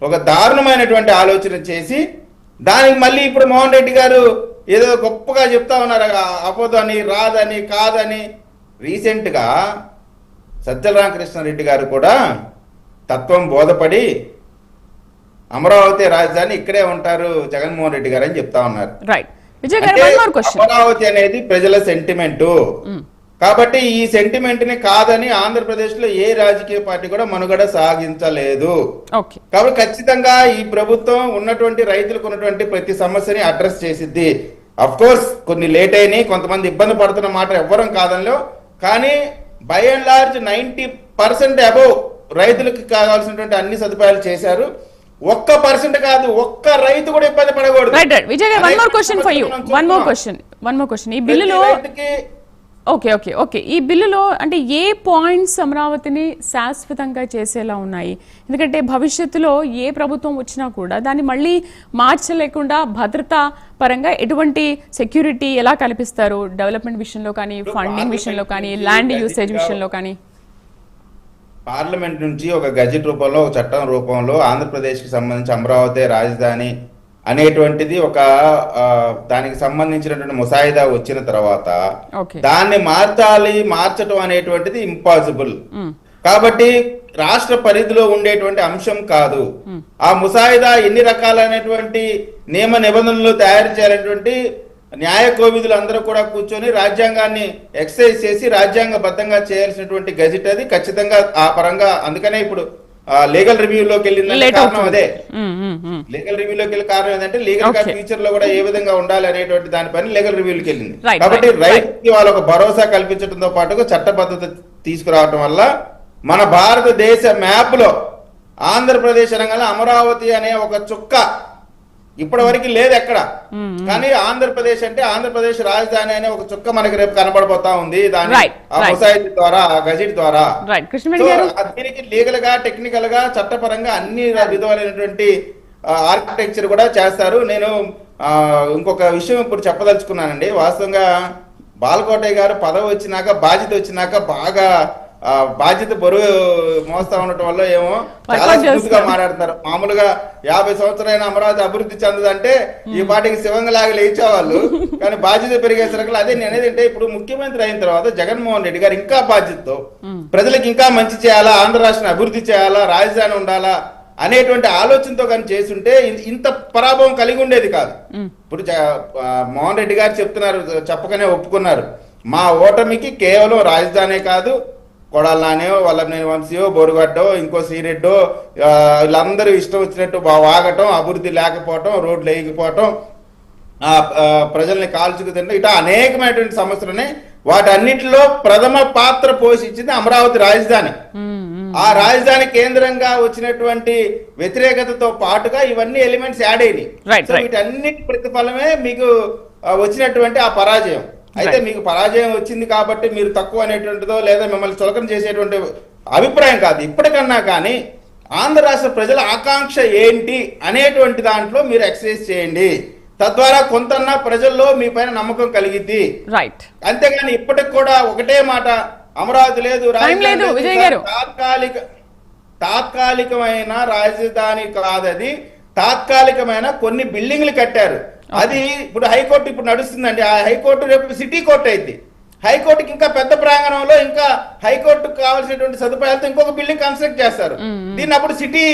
ఒక దారుణమైనటువంటి ఆలోచన చేసి దానికి మళ్ళీ ఇప్పుడు మోహన్ రెడ్డి గారు ఏదో గొప్పగా చెప్తా ఉన్నారు, అపోదని, రాదని, కాదని. రీసెంట్ గా సజ్జల రామకృష్ణారెడ్డి గారు కూడా తత్వం బోధపడి అమరావతి రాజధాని ఇక్కడే ఉంటారు జగన్మోహన్ రెడ్డి గారు అని చెప్తా ఉన్నారు. అమరావతి అనేది ప్రజల సెంటిమెంటు కాబట్టి ఈ సెంటిమెంట్ ని కాదని ఆంధ్రప్రదేశ్ లో ఏ రాజకీయ పార్టీ కూడా మనుగడ సాగించలేదు. కాబట్టి ఖచ్చితంగా ఈ ప్రభుత్వం ఉన్నటువంటి రైతులకు ఉన్నటువంటి ప్రతి సమస్యని అడ్రస్ చేసిద్ది. అఫ్ కోర్స్ కొన్ని లేట్ అయినాయి, కొంతమంది ఇబ్బంది పడుతున్న మాట ఎవ్వరం కాదనిలో, కానీ బై అండ్ లార్జ్ 90% అబౌవ్ రైతులకు కావాల్సినటువంటి అన్ని సదుపాయాలు చేశారు. 1% కాదు, ఒక్క రైతు కూడా ఇబ్బంది పడకూడదు. ఈ బిల్లులో ఈ బిల్లులో అంటే ఏ పాయింట్స్ అమరావతిని శాశ్వతంగా చేసేలా ఉన్నాయి? ఎందుకంటే భవిష్యత్తులో ఏ ప్రభుత్వం వచ్చినా కూడా దాన్ని మళ్ళీ మార్చలేకుండా భద్రతా పరంగా ఎటువంటి సెక్యూరిటీ ఎలా కల్పిస్తారు? డెవలప్మెంట్ విషయంలో కానీ, ఫండింగ్ విషయంలో కానీ, ల్యాండ్ యూసేజ్ విషయంలో కానీ. పార్లమెంట్ నుంచి ఒక గజెట్ రూపంలో, ఒక చట్టం రూపంలో ఆంధ్రప్రదేశ్కి సంబంధించి అమరావతి రాజధాని అనేటువంటిది ఒక దానికి సంబంధించినటువంటి ముసాయిదా వచ్చిన తర్వాత దాన్ని మార్చటం అనేటువంటిది ఇంపాసిబుల్. కాబట్టి రాష్ట్ర పరిధిలో ఉండేటువంటి అంశం కాదు. ఆ ముసాయిదా ఎన్ని రకాలైనటువంటి నియమ నిబంధనలు తయారు చేయాలనేటువంటి న్యాయ కోవిదులు అందరూ కూడా కూర్చొని రాజ్యాంగాన్ని ఎక్సర్సైజ్ చేసి రాజ్యాంగబద్ధంగా చేయాల్సినటువంటి గజెట్ అది. ఖచ్చితంగా ఆ పరంగా అందుకనే ఇప్పుడు లీగల్ రివ్యూలోకి వెళ్ళిందంటే కారణం అదే. లీగల్ రివ్యూలోకి వెళ్ళే కారణం ఏంటంటే లీగల్ గా ఫ్యూచర్ లో కూడా ఏ విధంగా ఉండాలి అనేటువంటి దానిపైన లీగల్ రివ్యూలోకి వెళ్ళింది. కాబట్టి రైతుకి వాళ్ళకు భరోసా కల్పించడంతో పాటుగా చట్టబద్ధత తీసుకురావడం వల్ల మన భారతదేశ మ్యాప్ లో ఆంధ్రప్రదేశ్ రంగంలో అమరావతి అనే ఒక చుక్క ఇప్పటి వరకు లేదు ఎక్కడ. కానీ ఆంధ్రప్రదేశ్ అంటే ఆంధ్రప్రదేశ్ రాజధాని అనే ఒక చుక్క మనకి రేపు కనబడబోతా ఉంది దాని సొసైటీ ద్వారా, గజెట్ ద్వారా. దీనికి లీగల్ గా, టెక్నికల్ గా, చట్టపరంగా అన్ని విధములైనటువంటి ఆర్కిటెక్చర్ కూడా చేస్తారు. నేను ఇంకొక విషయం ఇప్పుడు చెప్పదలుచుకున్నానండి. వాస్తవంగా బాలకోటయ్య గారు పదవి వచ్చినాక, బాధ్యత వచ్చినాక బాగా బాధ్యత బరువు మోస్తా ఉండటం వల్ల ఏమో చాలా స్మూత్ గా మాట్లాడుతున్నారు. మామూలుగా 50 సంవత్సరాలైన అమరావతి అభివృద్ధి చెందదంటే ఈ పాటికి శివంగలాగా లేచేవాళ్ళు. కానీ బాధ్యత పెరిగేసరికి అదే నేనేది అంటే ఇప్పుడు ముఖ్యమంత్రి అయిన తర్వాత జగన్మోహన్ రెడ్డి గారు ఇంకా బాధ్యతతో ప్రజలకు ఇంకా మంచి చేయాలా, ఆంధ్ర రాష్ట్రాన్ని అభివృద్ధి చేయాలా, రాజధాని ఉండాలా అనేటువంటి ఆలోచనతో కానీ చేస్తుంటే ఇంత పరాభవం కలిగి ఉండేది కాదు. ఇప్పుడు మోహన్ రెడ్డి గారు చెప్తున్నారు, చెప్పకనే ఒప్పుకున్నారు, మా ఓటమికి కేవలం రాజధానే కాదు, కొడాలనానో, వల్లభనేని వంశీయో, బోరుగడ్డో, ఇంకో సీరెడ్డో వీళ్ళందరూ ఇష్టం వచ్చినట్టు వాగటం, అభివృద్ధి లేకపోవటం, రోడ్లు వేయకపోవటం, ప్రజల్ని కాల్చుకు తినడం, ఇట్లా అనేకమైనటువంటి సమస్యలున్నాయి. వాటన్నిటిలో ప్రథమ పాత్ర పోషించింది అమరావతి రాజధాని. ఆ రాజధాని కేంద్రంగా వచ్చినటువంటి వ్యతిరేకతతో పాటుగా ఇవన్నీ ఎలిమెంట్స్ యాడ్ అయినాయి. సో వీటన్నిటి ప్రతిఫలమే మీకు వచ్చినటువంటి ఆ పరాజయం. అయితే మీకు పరాజయం వచ్చింది కాబట్టి మీరు తక్కువ అనేటువంటిదో లేదా మిమ్మల్ని చులకన చేసేటువంటి అభిప్రాయం కాదు. ఇప్పటికన్నా కానీ ఆంధ్ర రాష్ట్ర ప్రజల ఆకాంక్ష ఏంటి అనేటువంటి దాంట్లో మీరు ఎక్సర్సైజ్ చేయండి. తద్వారా కొంతన్నా ప్రజల్లో మీ పైన నమ్మకం కలిగిద్ది. అంతేగాని ఇప్పటికి కూడా ఒకటే మాట, అమరావతి లేదు, తాత్కాలికమైన రాజధాని కాదది, తాత్కాలికమైన కొన్ని బిల్డింగ్లు కట్టారు. అది ఇప్పుడు హైకోర్టు ఇప్పుడు నడుస్తుందండి. ఆ హైకోర్టు రేపు సిటీ కోర్టు అయింది. హైకోర్టుకి ఇంకా పెద్ద ప్రాంగణంలో ఇంకా హైకోర్టుకు కావాల్సినటువంటి సదుపాయాలతో ఇంకొక బిల్డింగ్ కన్స్ట్రక్ట్ చేస్తారు. దీన్ని అప్పుడు సిటీ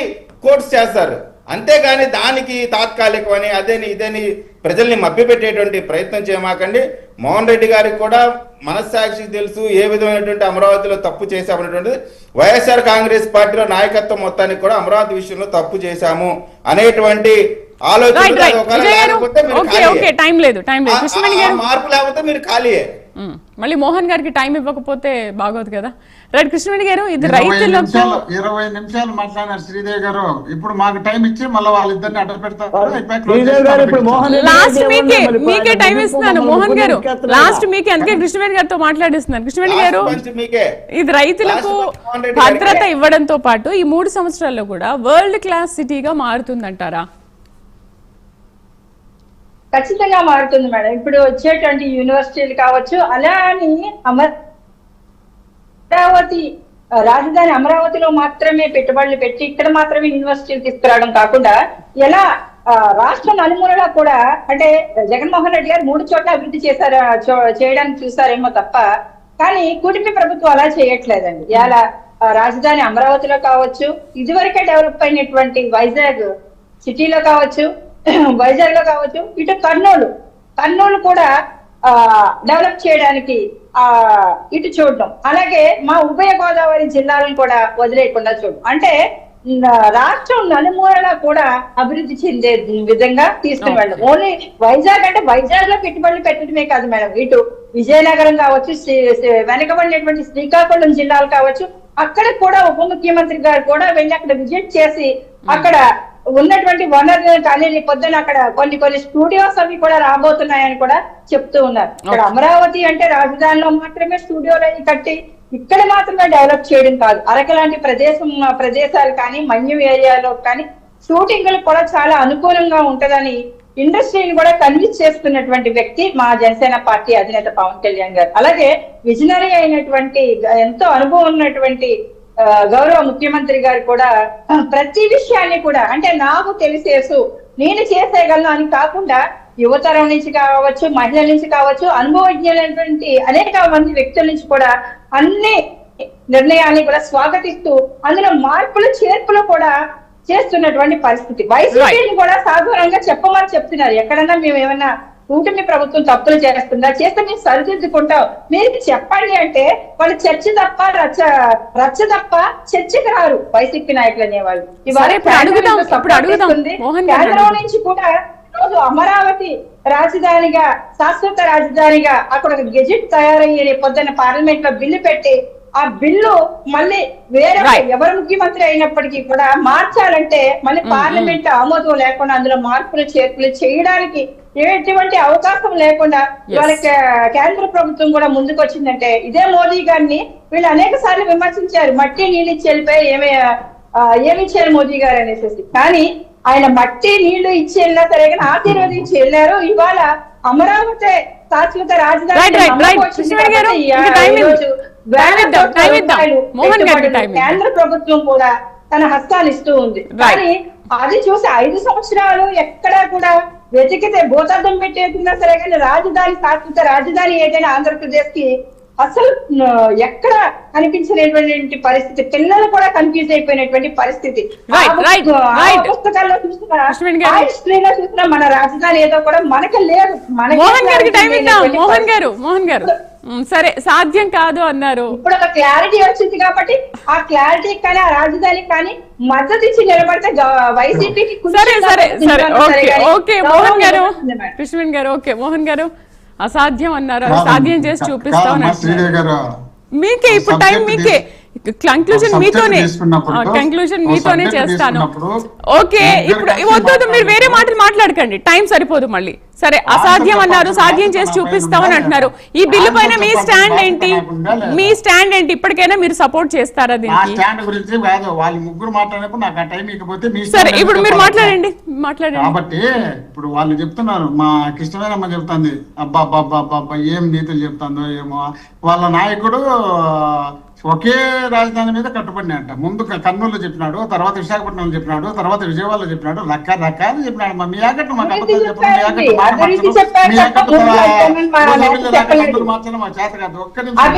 కోర్ట్స్ చేస్తారు. అంతేగాని దానికి తాత్కాలికమని అదేని ఇదేని ప్రజల్ని మభ్యపెట్టేటువంటి ప్రయత్నం చేయమాకండి. మోహన్ రెడ్డి గారికి కూడా మనస్సాక్షికి తెలుసు ఏ విధమైనటువంటి అమరావతిలో తప్పు చేశామనేటువంటిది. వైఎస్ఆర్ కాంగ్రెస్ పార్టీలో నాయకత్వం మొత్తానికి కూడా అమరావతి విషయంలో తప్పు చేశాము అనేటువంటి ఆలోచన మార్పు లేకపోతే మీరు ఖాళీయే. మళ్ళీ మోహన్ గారికి టైం ఇవ్వకపోతే బాగోదు కదా. రైట్ కృష్ణవేణి గారు, ఇది 20 నిమిషాలు మాట్లాడారు శ్రీదేవి గారు. ఇప్పుడు మాకు టైం ఇచ్చి మళ్ళీ వాళ్ళిద్దరిని అడ్డ పెడతారు. లాస్ట్ మీకే టైం ఇస్తున్నాను మోహన్ గారు, లాస్ట్ మీకే, అందుకే కృష్ణవేణి గారితో మాట్లాడిస్తున్నాను. కృష్ణవేణి గారు, ఇది రైతులకు భద్రత ఇవ్వడంతో పాటు ఈ 3 సంవత్సరాల్లో కూడా వరల్డ్ క్లాస్ సిటీగా మారుతుందంటారా? ఖచ్చితంగా మారుతుంది మేడం. ఇప్పుడు వచ్చేటువంటి యూనివర్సిటీలు కావచ్చు, అలా అని అమరావతి రాజధాని అమరావతిలో మాత్రమే పెట్టుబడులు పెట్టి ఇక్కడ మాత్రమే యూనివర్సిటీలు తీసుకురావడం కాకుండా ఎలా రాష్ట్ర నలుమూలలా కూడా, అంటే జగన్మోహన్ రెడ్డి గారు 3 చోట్ల అభివృద్ధి చేయడానికి చూసారేమో తప్ప, కానీ కూటమి ప్రభుత్వం అలా చేయట్లేదండి. ఇలా రాజధాని అమరావతిలో కావచ్చు, ఇదివరకే డెవలప్ అయినటువంటి వైజాగ్ సిటీలో కావచ్చు, వైజాగ్ లో కావచ్చు, ఇటు కర్నూలు కూడా డెవలప్ చేయడానికి ఇటు చూడడం, అలాగే మా ఉభయ గోదావరి జిల్లాలను కూడా వదిలేయకుండా చూడడం, అంటే రాష్ట్రం నలుమూలలా కూడా అభివృద్ధి చెందే విధంగా తీసుకుని వెళ్ళడం. ఓన్లీ వైజాగ్ అంటే వైజాగ్ లో పెట్టుబడులు పెట్టడమే కాదు మేడం, ఇటు విజయనగరం కావచ్చు, వెనకబడినటువంటి శ్రీకాకుళం జిల్లాలు కావచ్చు, అక్కడ కూడా ఉప ముఖ్యమంత్రి గారు కూడా వెళ్ళి అక్కడ విజిట్ చేసి అక్కడ ఉన్నటువంటి వనరులను కానీ పొద్దున అక్కడ కొన్ని స్టూడియోస్ అవి కూడా రాబోతున్నాయని కూడా చెప్తూ ఉన్నారు. ఇక్కడ అమరావతి అంటే రాజధానిలో మాత్రమే స్టూడియోలు అవి కట్టి ఇక్కడ మాత్రమే డెవలప్ చేయడం కాదు, అరకు లాంటి ప్రదేశాలు కానీ మన్యం ఏరియాలో కానీ షూటింగ్లు కూడా చాలా అనుకూలంగా ఉంటదని ఇండస్ట్రీని కూడా కన్విన్స్ చేస్తున్నటువంటి వ్యక్తి మా జనసేన పార్టీ అధినేత పవన్ కళ్యాణ్ గారు. అలాగే విజనరీ అయినటువంటి ఎంతో అనుభవం ఉన్నటువంటి గౌరవ ముఖ్యమంత్రి గారు కూడా ప్రతి విషయాన్ని కూడా, అంటే నాకు తెలిసేసు నేను చేసేయగలను అని కాకుండా యువతరం నుంచి కావచ్చు, మహిళల నుంచి కావచ్చు, అనుభవజ్ఞులైనటువంటి అనేక మంది వ్యక్తుల నుంచి కూడా అన్ని నిర్ణయాన్ని కూడా స్వాగతిస్తూ అందులో మార్పులు చేర్పులు కూడా చేస్తున్నటువంటి పరిస్థితి. వైసీపీని కూడా సాధారణంగా చెప్పమని చెప్తున్నారు. ఎక్కడన్నా మేము ఏమైనా కూటమి ప్రభుత్వం తప్పులు చేస్తుందా, చేస్తే మేము సరిదిద్దుకుంటాం, మీరు చెప్పండి అంటే వాళ్ళు చర్చ తప్ప రచ్చ తప్ప చర్చకి రారు వైసీపీ నాయకులు అనేవాళ్ళు. ఇవాళ కేంద్రం నుంచి కూడా రోజు అమరావతి రాజధానిగా, శాశ్వత రాజధానిగా అక్కడ ఒక గెజెట్ తయారయ్యే పొద్దున్న పార్లమెంట్ లో బిల్లు పెట్టి ఆ బిల్లు మళ్ళీ వేరే ఎవరు ముఖ్యమంత్రి అయినప్పటికీ కూడా మార్చాలంటే మళ్ళీ పార్లమెంట్ ఆమోదం లేకుండా అందులో మార్పులు చేర్పులు చేయడానికి ఎటువంటి అవకాశం లేకుండా ఇవాళ కేంద్ర ప్రభుత్వం కూడా ముందుకు వచ్చిందంటే, ఇదే మోదీ గారిని వీళ్ళు అనేక సార్లు విమర్శించారు, మట్టి నీళ్ళు ఇచ్చి వెళ్ళిపోయి ఏమి ఇచ్చారు మోదీ గారు అనేసి. కానీ ఆయన మట్టి నీళ్లు ఇచ్చి వెళ్ళినా సరే కానీ ఆశీర్వదించి వెళ్ళారు. ఇవాళ అమరావతి శాశ్వత రాజధాని కేంద్ర ప్రభుత్వం కూడా తన హస్తాలు ఇస్తూ ఉంది. కానీ అది చూసి 5 సంవత్సరాలు ఎక్కడా కూడా వెతికితే భూతార్థం పెట్టేస్తున్నా సరే కానీ రాజధాని, శాశ్వత రాజధాని ఏదైనా ఆంధ్రప్రదేశ్ కి అసలు ఎక్కడ కనిపించినటువంటి పరిస్థితి, పిల్లలు కూడా కన్ఫ్యూజ్ అయిపోయినటువంటి పరిస్థితి. పుస్తకాల్లో చూస్తున్నా మన రాజధాని ఏదో కూడా మనకి లేదు. మోహన్ గారు సరే సాధ్యం కాదు అన్నారు. ఇప్పుడు ఒక క్లారిటీ వచ్చింది కాబట్టి ఆ క్లారిటీ కానీ ఆ రాజధాని కానీ మద్దతు ఇచ్చి నిలబడితే వైసీపీకి మోహన్ గారు, కృష్ణవేణి గారు, ఓకే మోహన్ గారు అసాధ్యం అన్నారు, సాధ్యం చేసి చూపిస్తాం. మీకే ఇప్పుడు టైం మీకే. కంక్లూజన్ మీతోనే చేస్తాను. ఓకే, ఇప్పుడు వద్దు, మీరు వేరే మాటలు మాట్లాడకండి, టైం సరిపోదు మళ్ళీ. సరే, అసాధ్యం అన్నారు, సాధ్యం చేసి చూపిస్తామని అంటున్నారు. ఈ బిల్లు పైన మీ స్టాండ్ ఏంటి? మీ స్టాండ్ ఏంటి? ఇప్పటికైనా మీరు సపోర్ట్ చేస్తారా దీనికి? సరే, ఇప్పుడు మీరు మాట్లాడండి. కాబట్టి ఇప్పుడు వాళ్ళు చెప్తున్నారు, మా కృష్ణవేనమ్మ చెప్తుంది, అబ్బా అబ్బా అబ్బా ఏం నీతులు చెప్తుందో ఏమో. వాళ్ళ నాయకుడు ఒకే రాజధాని మీద కట్టుబడినాయంట. ముందు కర్నూలులో చెప్పినాడు, తర్వాత విశాఖపట్నంలో చెప్పినాడు, తర్వాత విజయవాడలో చెప్పినాడు, రకరకాలు చెప్పినాడు. మీ ఆకట్టు మాకు అబద్ధాలు చెప్పడం, మీ ఆకట్టు మార్చడం మా చేత కాదు. ఒక్క నిమిషం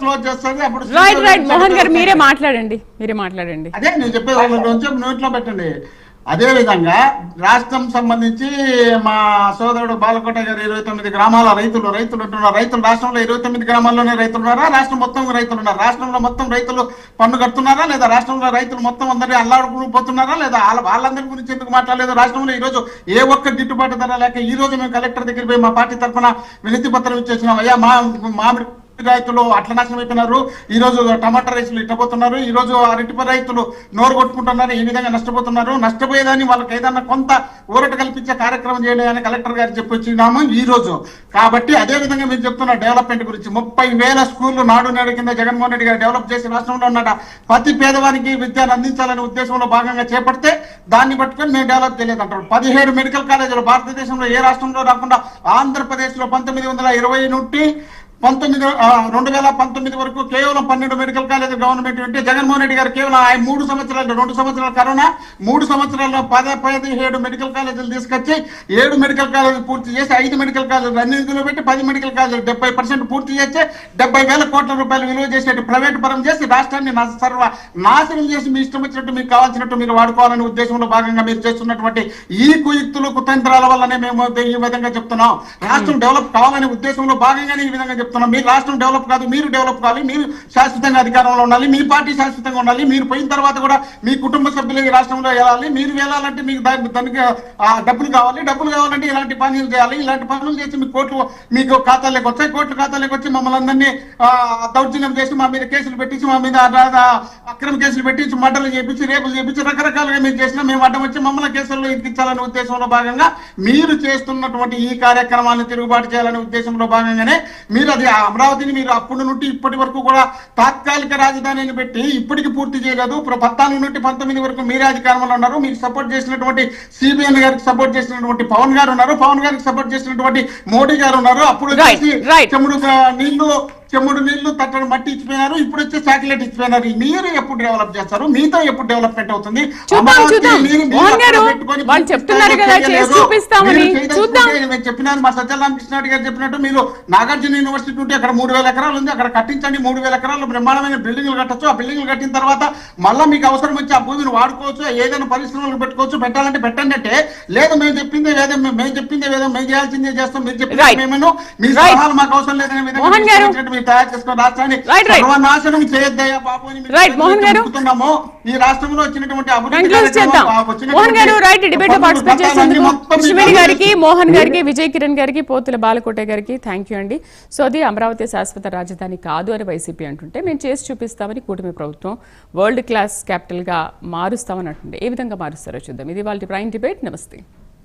క్లోజ్ చేస్తుంది. అప్పుడు మోహన్ గారు మీరే మాట్లాడండి. అదే నేను చెప్పేది, నోట్లో పెట్టండి. అదే విధంగా రాష్ట్రం సంబంధించి మా సోదరుడు బాలకోట గారు 29 గ్రామాల రైతులు ఉంటున్నారు. రాష్ట్రంలో 29 గ్రామాల్లోనే రైతులు ఉన్నారా? రాష్ట్రం మొత్తం రైతులు ఉన్నారు. రాష్ట్రంలో మొత్తం రైతులు పన్ను కడుతున్నారా లేదా? రాష్ట్రంలో రైతులు మొత్తం అందరినీ అల్లాడుకుపోతున్నారా లేదా? వాళ్ళందరి గురించి ఎందుకు మాట్లాడలేదు? రాష్ట్రంలో ఈ రోజు ఏ ఒక్క గిట్టుబాటు ధర లేక ఈ రోజు మేము కలెక్టర్ దగ్గర పోయి మా పార్టీ తరఫున వినతి పత్రం ఇచ్చేసినాం. అయ్యా, మామిడి రైతులు అట్ల నాశనం అయిపోయినారు, ఈ రోజు టమాటా రైతులు ఇట్టబోతున్నారు, ఈ రోజు అరటి రైతులు నోరు కొట్టుకుంటున్నారు, ఈ విధంగా నష్టపోతున్నారు. నష్టపోయేదాన్ని వాళ్ళకి ఏదన్నా కొంత ఊరట కల్పించే కార్యక్రమం చేయడానికి కలెక్టర్ గారు చెప్పొచ్చినాము ఈ రోజు. కాబట్టి అదే విధంగా మీరు చెప్తున్న డెవలప్మెంట్ గురించి 30,000 స్కూళ్లు నాడు నేడు కింద జగన్మోహన్ రెడ్డి గారు డెవలప్ చేసి రాష్ట్రంలో ఉన్న ప్రతి పేదవానికి విద్యను అందించాలనే ఉద్దేశంలో భాగంగా చేపడితే దాన్ని పట్టుకొని మేము డెవలప్ చేయలేదంటారు. 17 మెడికల్ కాలేజీలు భారతదేశంలో ఏ రాష్ట్రంలో రాకుండా ఆంధ్రప్రదేశ్ లో 1920 నుండి 2019 వరకు కేవలం 12 మెడికల్ కాలేజీలు గవర్నమెంట్ ఉంటే జగన్మోహన్ రెడ్డి గారు కేవలం 2 సంవత్సరాలు కరోనా 3 సంవత్సరాల్లో 17 మెడికల్ కాలేజీలు తీసుకొచ్చి 7 మెడికల్ కాలేజీలు పూర్తి చేసి 5 మెడికల్ కాలేజీలు రన్నింగ్లో పెట్టి 10 మెడికల్ కాలేజీలు 70% పూర్తి చేసి 70,000 కోట్ల రూపాయలు విలువ చేసేట్టు ప్రైవేట్ పరం చేసి రాష్ట్రాన్ని సర్వ నాశనం చేసి మీ ఇష్టం వచ్చినట్టు మీకు కావాల్సినట్టు మీరు వాడుకోవాలనే ఉద్దేశంలో భాగంగా మీరు చేస్తున్నటువంటి ఈ కుయుక్తులు కుతంత్రాల వల్లనే మేము ఈ విధంగా చెప్తున్నాం. రాష్ట్రం డెవలప్ కావాలనే ఉద్దేశంలో భాగంగానే ఈ విధంగా చెప్తున్నాం. మీ రాష్ట్రం డెవలప్ కాదు, మీరు డెవలప్ కావాలి, మీరు శాశ్వతంగా అధికారంలో ఉండాలి, మీ పార్టీ శాశ్వతంగా ఉండాలి. మీరు పోయిన తర్వాత కూడా మీ కుటుంబ సభ్యులు ఈ రాష్ట్రంలో వెళ్ళాలి. మీరు వెళ్ళాలంటే మీకు దానికి డబ్బులు కావాలంటే ఇలాంటి పనులు చేయాలి. ఇలాంటి పనులు చేసి మీ కోట్లు మీకు ఖాతాలోకి వచ్చాయి. కోట్లు ఖాతాలోకి వచ్చి మమ్మల్ని అందరినీ దౌర్జన్యం చేసి మా మీద కేసులు పెట్టించి, మా మీద అక్రమ కేసులు పెట్టించి, మర్డర్లు చేపించి, రేపులు చేపించి రకరకాలుగా మీరు చేసినా మేము అడ్డం వచ్చి మమ్మల్ని కేసుల్లో ఇరికించాలనే ఉద్దేశంలో భాగంగా మీరు చేస్తున్నటువంటి ఈ కార్యక్రమాలను తిరుగుబాటు చేయాలనే ఉద్దేశంలో భాగంగానే మీరు అది అమరావతిని మీరు అప్పటి నుండి ఇప్పటి వరకు కూడా తాత్కాలిక రాజధానిని పెట్టి ఇప్పటికి పూర్తి చేయలేదు. 14 నుండి 19 వరకు మీరే అధికారంలో ఉన్నారు. మీకు సపోర్ట్ చేసినటువంటి సిబిఎన్ గారికి సపోర్ట్ చేసినటువంటి పవన్ గారు ఉన్నారు. పవన్ గారికి సపోర్ట్ చేసినటువంటి మోడీ గారు ఉన్నారు. అప్పుడు చెమ్ముడు నీళ్లు తట్టడం మట్టి ఇచ్చిపోయినారు. ఇప్పుడు వచ్చే చాక్లెట్ ఇచ్చిపోయినారు. మీరు ఎప్పుడు డెవలప్ చేస్తారు? మీతో ఎప్పుడు డెవలప్మెంట్ అవుతుంది? చెప్పినాను, మా సత్యరామకృష్ణారెడ్డి గారు చెప్పినట్టు మీరు నాగార్జున యూనివర్సిటీ ఉంటే అక్కడ 3,000 ఎకరాలు ఉంది, అక్కడ కట్టించండి. 3,000 ఎకరాలు బ్రహ్మాండమైన బిల్డింగ్లు కట్టచ్చు. ఆ బిల్డింగ్లు కట్టిన తర్వాత మళ్ళీ మీకు అవసరం వచ్చి ఆ భూమిని వాడుకోవచ్చు, ఏదైనా పరిశ్రమలు పెట్టుకోవచ్చు. పెట్టాలంటే పెట్టండి అంటే లేదు, మేము చెప్పిందే వేదం, మేము చేయాల్సిందే చేస్తాం, మీరు చెప్పింది మేమేను, మీ సలహాలు మాకు అవసరం లేదనే విధంగా తయారు చేసుకుని రాష్ట్రాన్ని సర్వనాశనం చేయొద్దయ్యా బాబు అని చెప్తున్నాము. ఈ రాష్ట్రంలో వచ్చినటువంటి మోహన్ గారికి, విజయ్ కిరణ్ గారికి, పోతుల బాలకోట గారికి థ్యాంక్ యూ అండి. సో అది అమరావతి శాశ్వత రాజధాని కాదు అని వైసీపీ అంటుంటే మేము చేసి చూపిస్తామని కూటమి ప్రభుత్వం వరల్డ్ క్లాస్ క్యాపిటల్ గా మారుస్తామని అంటుండే. ఏ విధంగా మారుస్తారో చూద్దాం. ఇది వాళ్ళ ప్రైమ్ డిబేట్. నమస్తే.